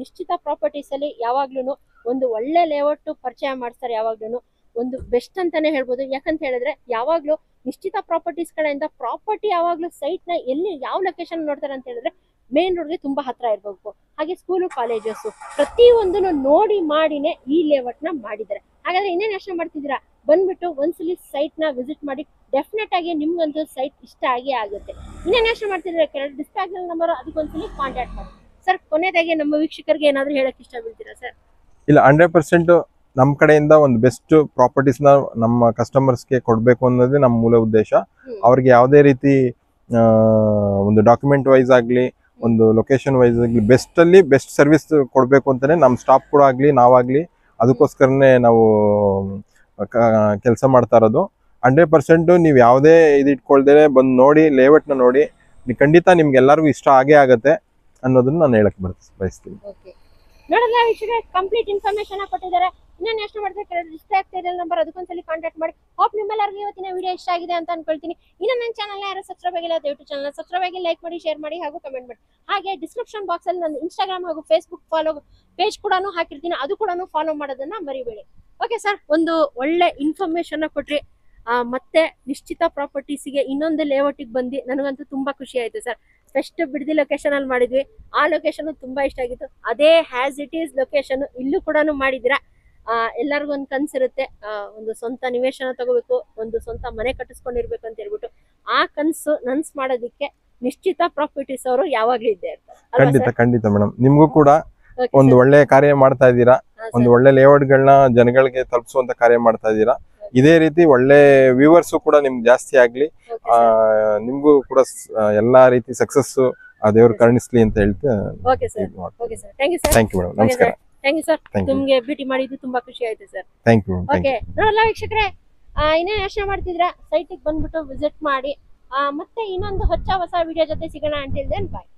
ನಿಶ್ಚಿತ ಪ್ರಾಪರ್ಟೀಸ್ ಅಲ್ಲಿ ಯಾವಾಗ್ಲೂ ಒಂದು ಒಳ್ಳೆ ಲೇಔಟ್ ಪರಿಚಯ ಮಾಡ್ತಾರೆ, ಯಾವಾಗ್ಲೂ ಒಂದು ಬೆಸ್ಟ್ ಅಂತಾನೆ ಹೇಳ್ಬೋದು. ಯಾಕಂತ ಹೇಳಿದ್ರೆ ಯಾವಾಗ್ಲೂ ನಿಶ್ಚಿತ ಪ್ರಾಪರ್ಟೀಸ್ ಕಡೆಯಿಂದ ಪ್ರಾಪರ್ಟಿ ಯಾವಾಗ್ಲೂ ಸೈಟ್ ನ ಎಲ್ಲಿ ಯಾವ ಲೊಕೇಶನ್ ನೋಡ್ತಾರೆ ಅಂತ ಹೇಳಿದ್ರೆ ಮೇನ್ ರೋಡ್ಗೆ ತುಂಬಾ ಹತ್ರ ಇರ್ಬೇಕು. ಹಾಗೆ ಸ್ಕೂಲು ಕಾಲೇಜಸ್ ಪ್ರತಿಯೊಂದನ್ನು ನೋಡಿ ಮಾಡಿನೇ ಈ ಲೇಔಟ್ ನ ಮಾಡಿದ್ದಾರೆ. ಹಾಗಾದ್ರೆ ಇನ್ನೇನು ಯೋಚನೆ ಮಾಡ್ತಿದ್ದೀರಾ, ಬಂದ್ಬಿಟ್ಟು ಒಂದ್ಸಲಿ ಸೈಟ್ ನ ವಿಸಿಟ್ ಮಾಡಿ. ಡೆಫಿನೆಟ್ ಆಗಿ ನಿಮ್ಗಂತೂ ಸೈಟ್ ಇಷ್ಟ ಆಗೇ ಆಗುತ್ತೆ. ಇನ್ನೇನು ಯೋಚನೆ ಮಾಡ್ತಿದ್ರೆ ಕೆಳಗೆ ಡಿಸ್ಪ್ಲೇ ಆಗಿರೋ ನಂಬರ್, ಅದಕ್ಕೊಂದ್ಸಲಿ ಕಾಂಟ್ಯಾಕ್ಟ್ ಮಾಡಿ. ಸರ್ ಕೊನೆಯದಾಗಿ ನಮ್ಮ ವೀಕ್ಷಕರಿಗೆ ಏನಾದ್ರು ಹೇಳಕ್ ಇಷ್ಟ ಬೀಳ್ತೀರಾ ಸರ್? ಇಲ್ಲ, 100% ನಮ್ಮ ಕಡೆಯಿಂದ ಒಂದು ಬೆಸ್ಟ್ ಪ್ರಾಪರ್ಟೀಸ್ ನ ನಮ್ಮ ಕಸ್ಟಮರ್ಸ್ಗೆ ಕೊಡ್ಬೇಕು ಅನ್ನೋದೇ ನಮ್ಮ ಮೂಲ ಉದ್ದೇಶ. ಅವ್ರಿಗೆ ಯಾವುದೇ ರೀತಿ ಒಂದು ಡಾಕ್ಯುಮೆಂಟ್ ವೈಸ್ ಆಗ್ಲಿ, ಒಂದು ಲೊಕೇಶನ್ ವೈಸ್ ಆಗ್ಲಿ, ಬೆಸ್ಟ್ ಅಲ್ಲಿ ಬೆಸ್ಟ್ ಸರ್ವಿಸ್ ಕೊಡ್ಬೇಕು ಅಂತಾನೆ ನಮ್ಮ ಸ್ಟಾಫ್ ಕೂಡ ಆಗ್ಲಿ, ನಾವಾಗ್ಲಿ ಅದಕ್ಕೋಸ್ಕರನೇ ನಾವು ಕೆಲಸ ಮಾಡ್ತಾ ಇರೋದು. 100% ನೀವು ಯಾವುದೇ ಇದು ಇಟ್ಕೊಳ್ದೇನೆ ಬಂದು ನೋಡಿ, ಲೇಔಟ್ ನ ನೋಡಿ, ಖಂಡಿತ ನಿಮ್ಗೆ ಎಲ್ಲರಿಗೂ ಇಷ್ಟ ಆಗೇ ಆಗತ್ತೆ ಅನ್ನೋದನ್ನ ನಾನು ಹೇಳಕ್ ಬಯಸ್ತೀನಿ. ನೋಡಲ್ಲ ವೀಕ್ಷಕರೇ, ಕಂಪ್ಲೀಟ್ ಇನ್ಫಾರ್ಮೇಶನ್ ಕೊಟ್ಟಿದ್ದಾರೆ. ಇನ್ನೇನು ಎಷ್ಟು ಮಾಡ್ತಾರೆ ಡಿಸ್ಪ್ಲೇ ಆಗ್ತಾ ಇದೆ ನಂಬರ್, ಅದಕ್ಕೊಂದ್ಸಲಿ ಕಾಂಟ್ಯಾಕ್ಟ್ ಮಾಡಿ. ಹೋಪ್ ನಿಮ್ಮೆಲ್ಲರಿಗೂ ಇವತ್ತಿನ ವಿಡಿಯೋ ಇಷ್ಟ ಆಗಿದೆ ಅಂತ ಅನ್ಕೊಳ್ತೀನಿ. ಇನ್ನು ನನ್ನ ಚಾನಲ್ ಯಾರು ಸಬ್ಸ್ಕ್ರೈಬ್ ಆಗಿಲ್ಲ ದಯವಿಟ್ಟು ಚಾನಲ್ ಸಬ್ಸ್ಕ್ರೈಬ್ ಆಗಿ, ಲೈಕ್ ಮಾಡಿ, ಶೇರ್ ಮಾಡಿ ಹಾಗೂ ಕಮೆಂಟ್ ಮಾಡಿ. ಹಾಗೆ ಡಿಸ್ಕ್ರಿಪ್ಷನ್ ಬಾಕ್ಸ್ ಅಲ್ಲಿ ನನ್ನ ಇನ್ಸ್ಟಾಗ್ರಾಮ್ ಹಾಗೂ ಫೇಸ್ಬುಕ್ ಫಾಲೋ ಪೇಜ್ ಕೂಡ ಹಾಕಿರ್ತೀನಿ, ಅದು ಕೂಡ ಫಾಲೋ ಮಾಡೋದನ್ನ ಮರಿಬೇಡಿ. ಓಕೆ ಸರ್, ಒಂದು ಒಳ್ಳೆ ಇನ್ಫಾರ್ಮೇಶನ್ ಕೊಟ್ರಿ. ಮತ್ತೆ ನಿಶ್ಚಿತ ಪ್ರಾಪರ್ಟೀಸ್ಗೆ ಇನ್ನೊಂದು ಲೇಔಟಿಗೆ ಬಂದು ನನಗಂತೂ ತುಂಬಾ ಖುಷಿ ಆಯ್ತು ಸರ್. ಫಸ್ಟ್ ಬಿಡದಿ ಲೊಕೇಶನ್ ಅಲ್ಲಿ ಮಾಡಿದ್ವಿ, ಆ ಲೊಕೇಶನ್ ತುಂಬಾ ಇಷ್ಟ ಆಗಿತ್ತು. ಅದೇ ಹ್ಯಾಸ್ ಇಟ್ ಈಸ್ ಲೊಕೇಶನ್ ಇಲ್ಲೂ ಕೂಡ ಮಾಡಿದಿರಾ. ಎಲ್ಲರಿಗೂ ಒಂದು ಕನ್ಸಿರುತ್ತೆ, ಒಂದು ಸ್ವಂತ ನಿವೇಶನ ತಗೋಬೇಕು, ಒಂದು ಸ್ವಂತ ಮನೆ ಕಟ್ಟಿಸ್ಕೊಂಡಿರ್ಬೇಕು ಅಂತ ಹೇಳ್ಬಿಟ್ಟು. ಆ ಕನ್ಸು ನನ್ಸ್ ಮಾಡೋದಿಕ್ಕೆ ನಿಶ್ಚಿತ ಪ್ರಾಪರ್ಟೀಸ್ ಅವರು ಯಾವಾಗ್ಲೂ ಇದ್ದೇ ಇರ್ತಾರೆ. ಖಂಡಿತ ಮೇಡಮ್, ನಿಮ್ಗೂ ಕೂಡ ಒಂದು ಒಳ್ಳೆ ಕಾರ್ಯ ಮಾಡ್ತಾ ಇದ್ದೀರಾ. ಒಂದು ಒಳ್ಳೆ ಲೇಔಟ್ ಗಳನ್ನ ಜನಗಳಿಗೆ ತಲುಪಿಸುವಂತ ಕಾರ್ಯ ಮಾಡ್ತಾ ಇದ್ದೀರಾ. ಇದೇ ರೀತಿ ಒಳ್ಳೆ ವ್ಯೂವರ್ಸ್ ಕೂಡ ನಿಮ್ಗೆ ಜಾಸ್ತಿ ಆಗ್ಲಿ, ನಿಮ್ಗೂ ಕೂಡ ಎಲ್ಲಾ ರೀತಿ ಸಕ್ಸಸ್ ದೇವ್ರು ಕರುಣಿಸ್ಲಿ ಅಂತ ಹೇಳ್ತಾ. ಥ್ಯಾಂಕ್ ಯು ಮೇಡಮ್, ನಮಸ್ಕಾರ. ಥ್ಯಾಂಕ್ ಯು ಸರ್, ನಿಮ್ಗೆ ಭೇಟಿ ಮಾಡಿದ್ದು ತುಂಬಾ ಖುಷಿ ಆಯ್ತು ಸರ್. Thank you. ಓಕೆ, ನೋಡಲ್ಲ ವೀಕ್ಷಕರೇ, ಇನ್ನೇನು ಯೋಚನೆ ಮಾಡ್ತಿದ್ರ ಸೈಟಿಗೆ ಬಂದ್ಬಿಟ್ಟು ವಿಸಿಟ್ ಮಾಡಿ. ಮತ್ತೆ ಇನ್ನೊಂದು ಹೊಸ ವಿಡಿಯೋ ಜೊತೆ ಸಿಗೋಣ. ಅಂಟಿಲ್ ದೆನ್ ಬಾಯ್.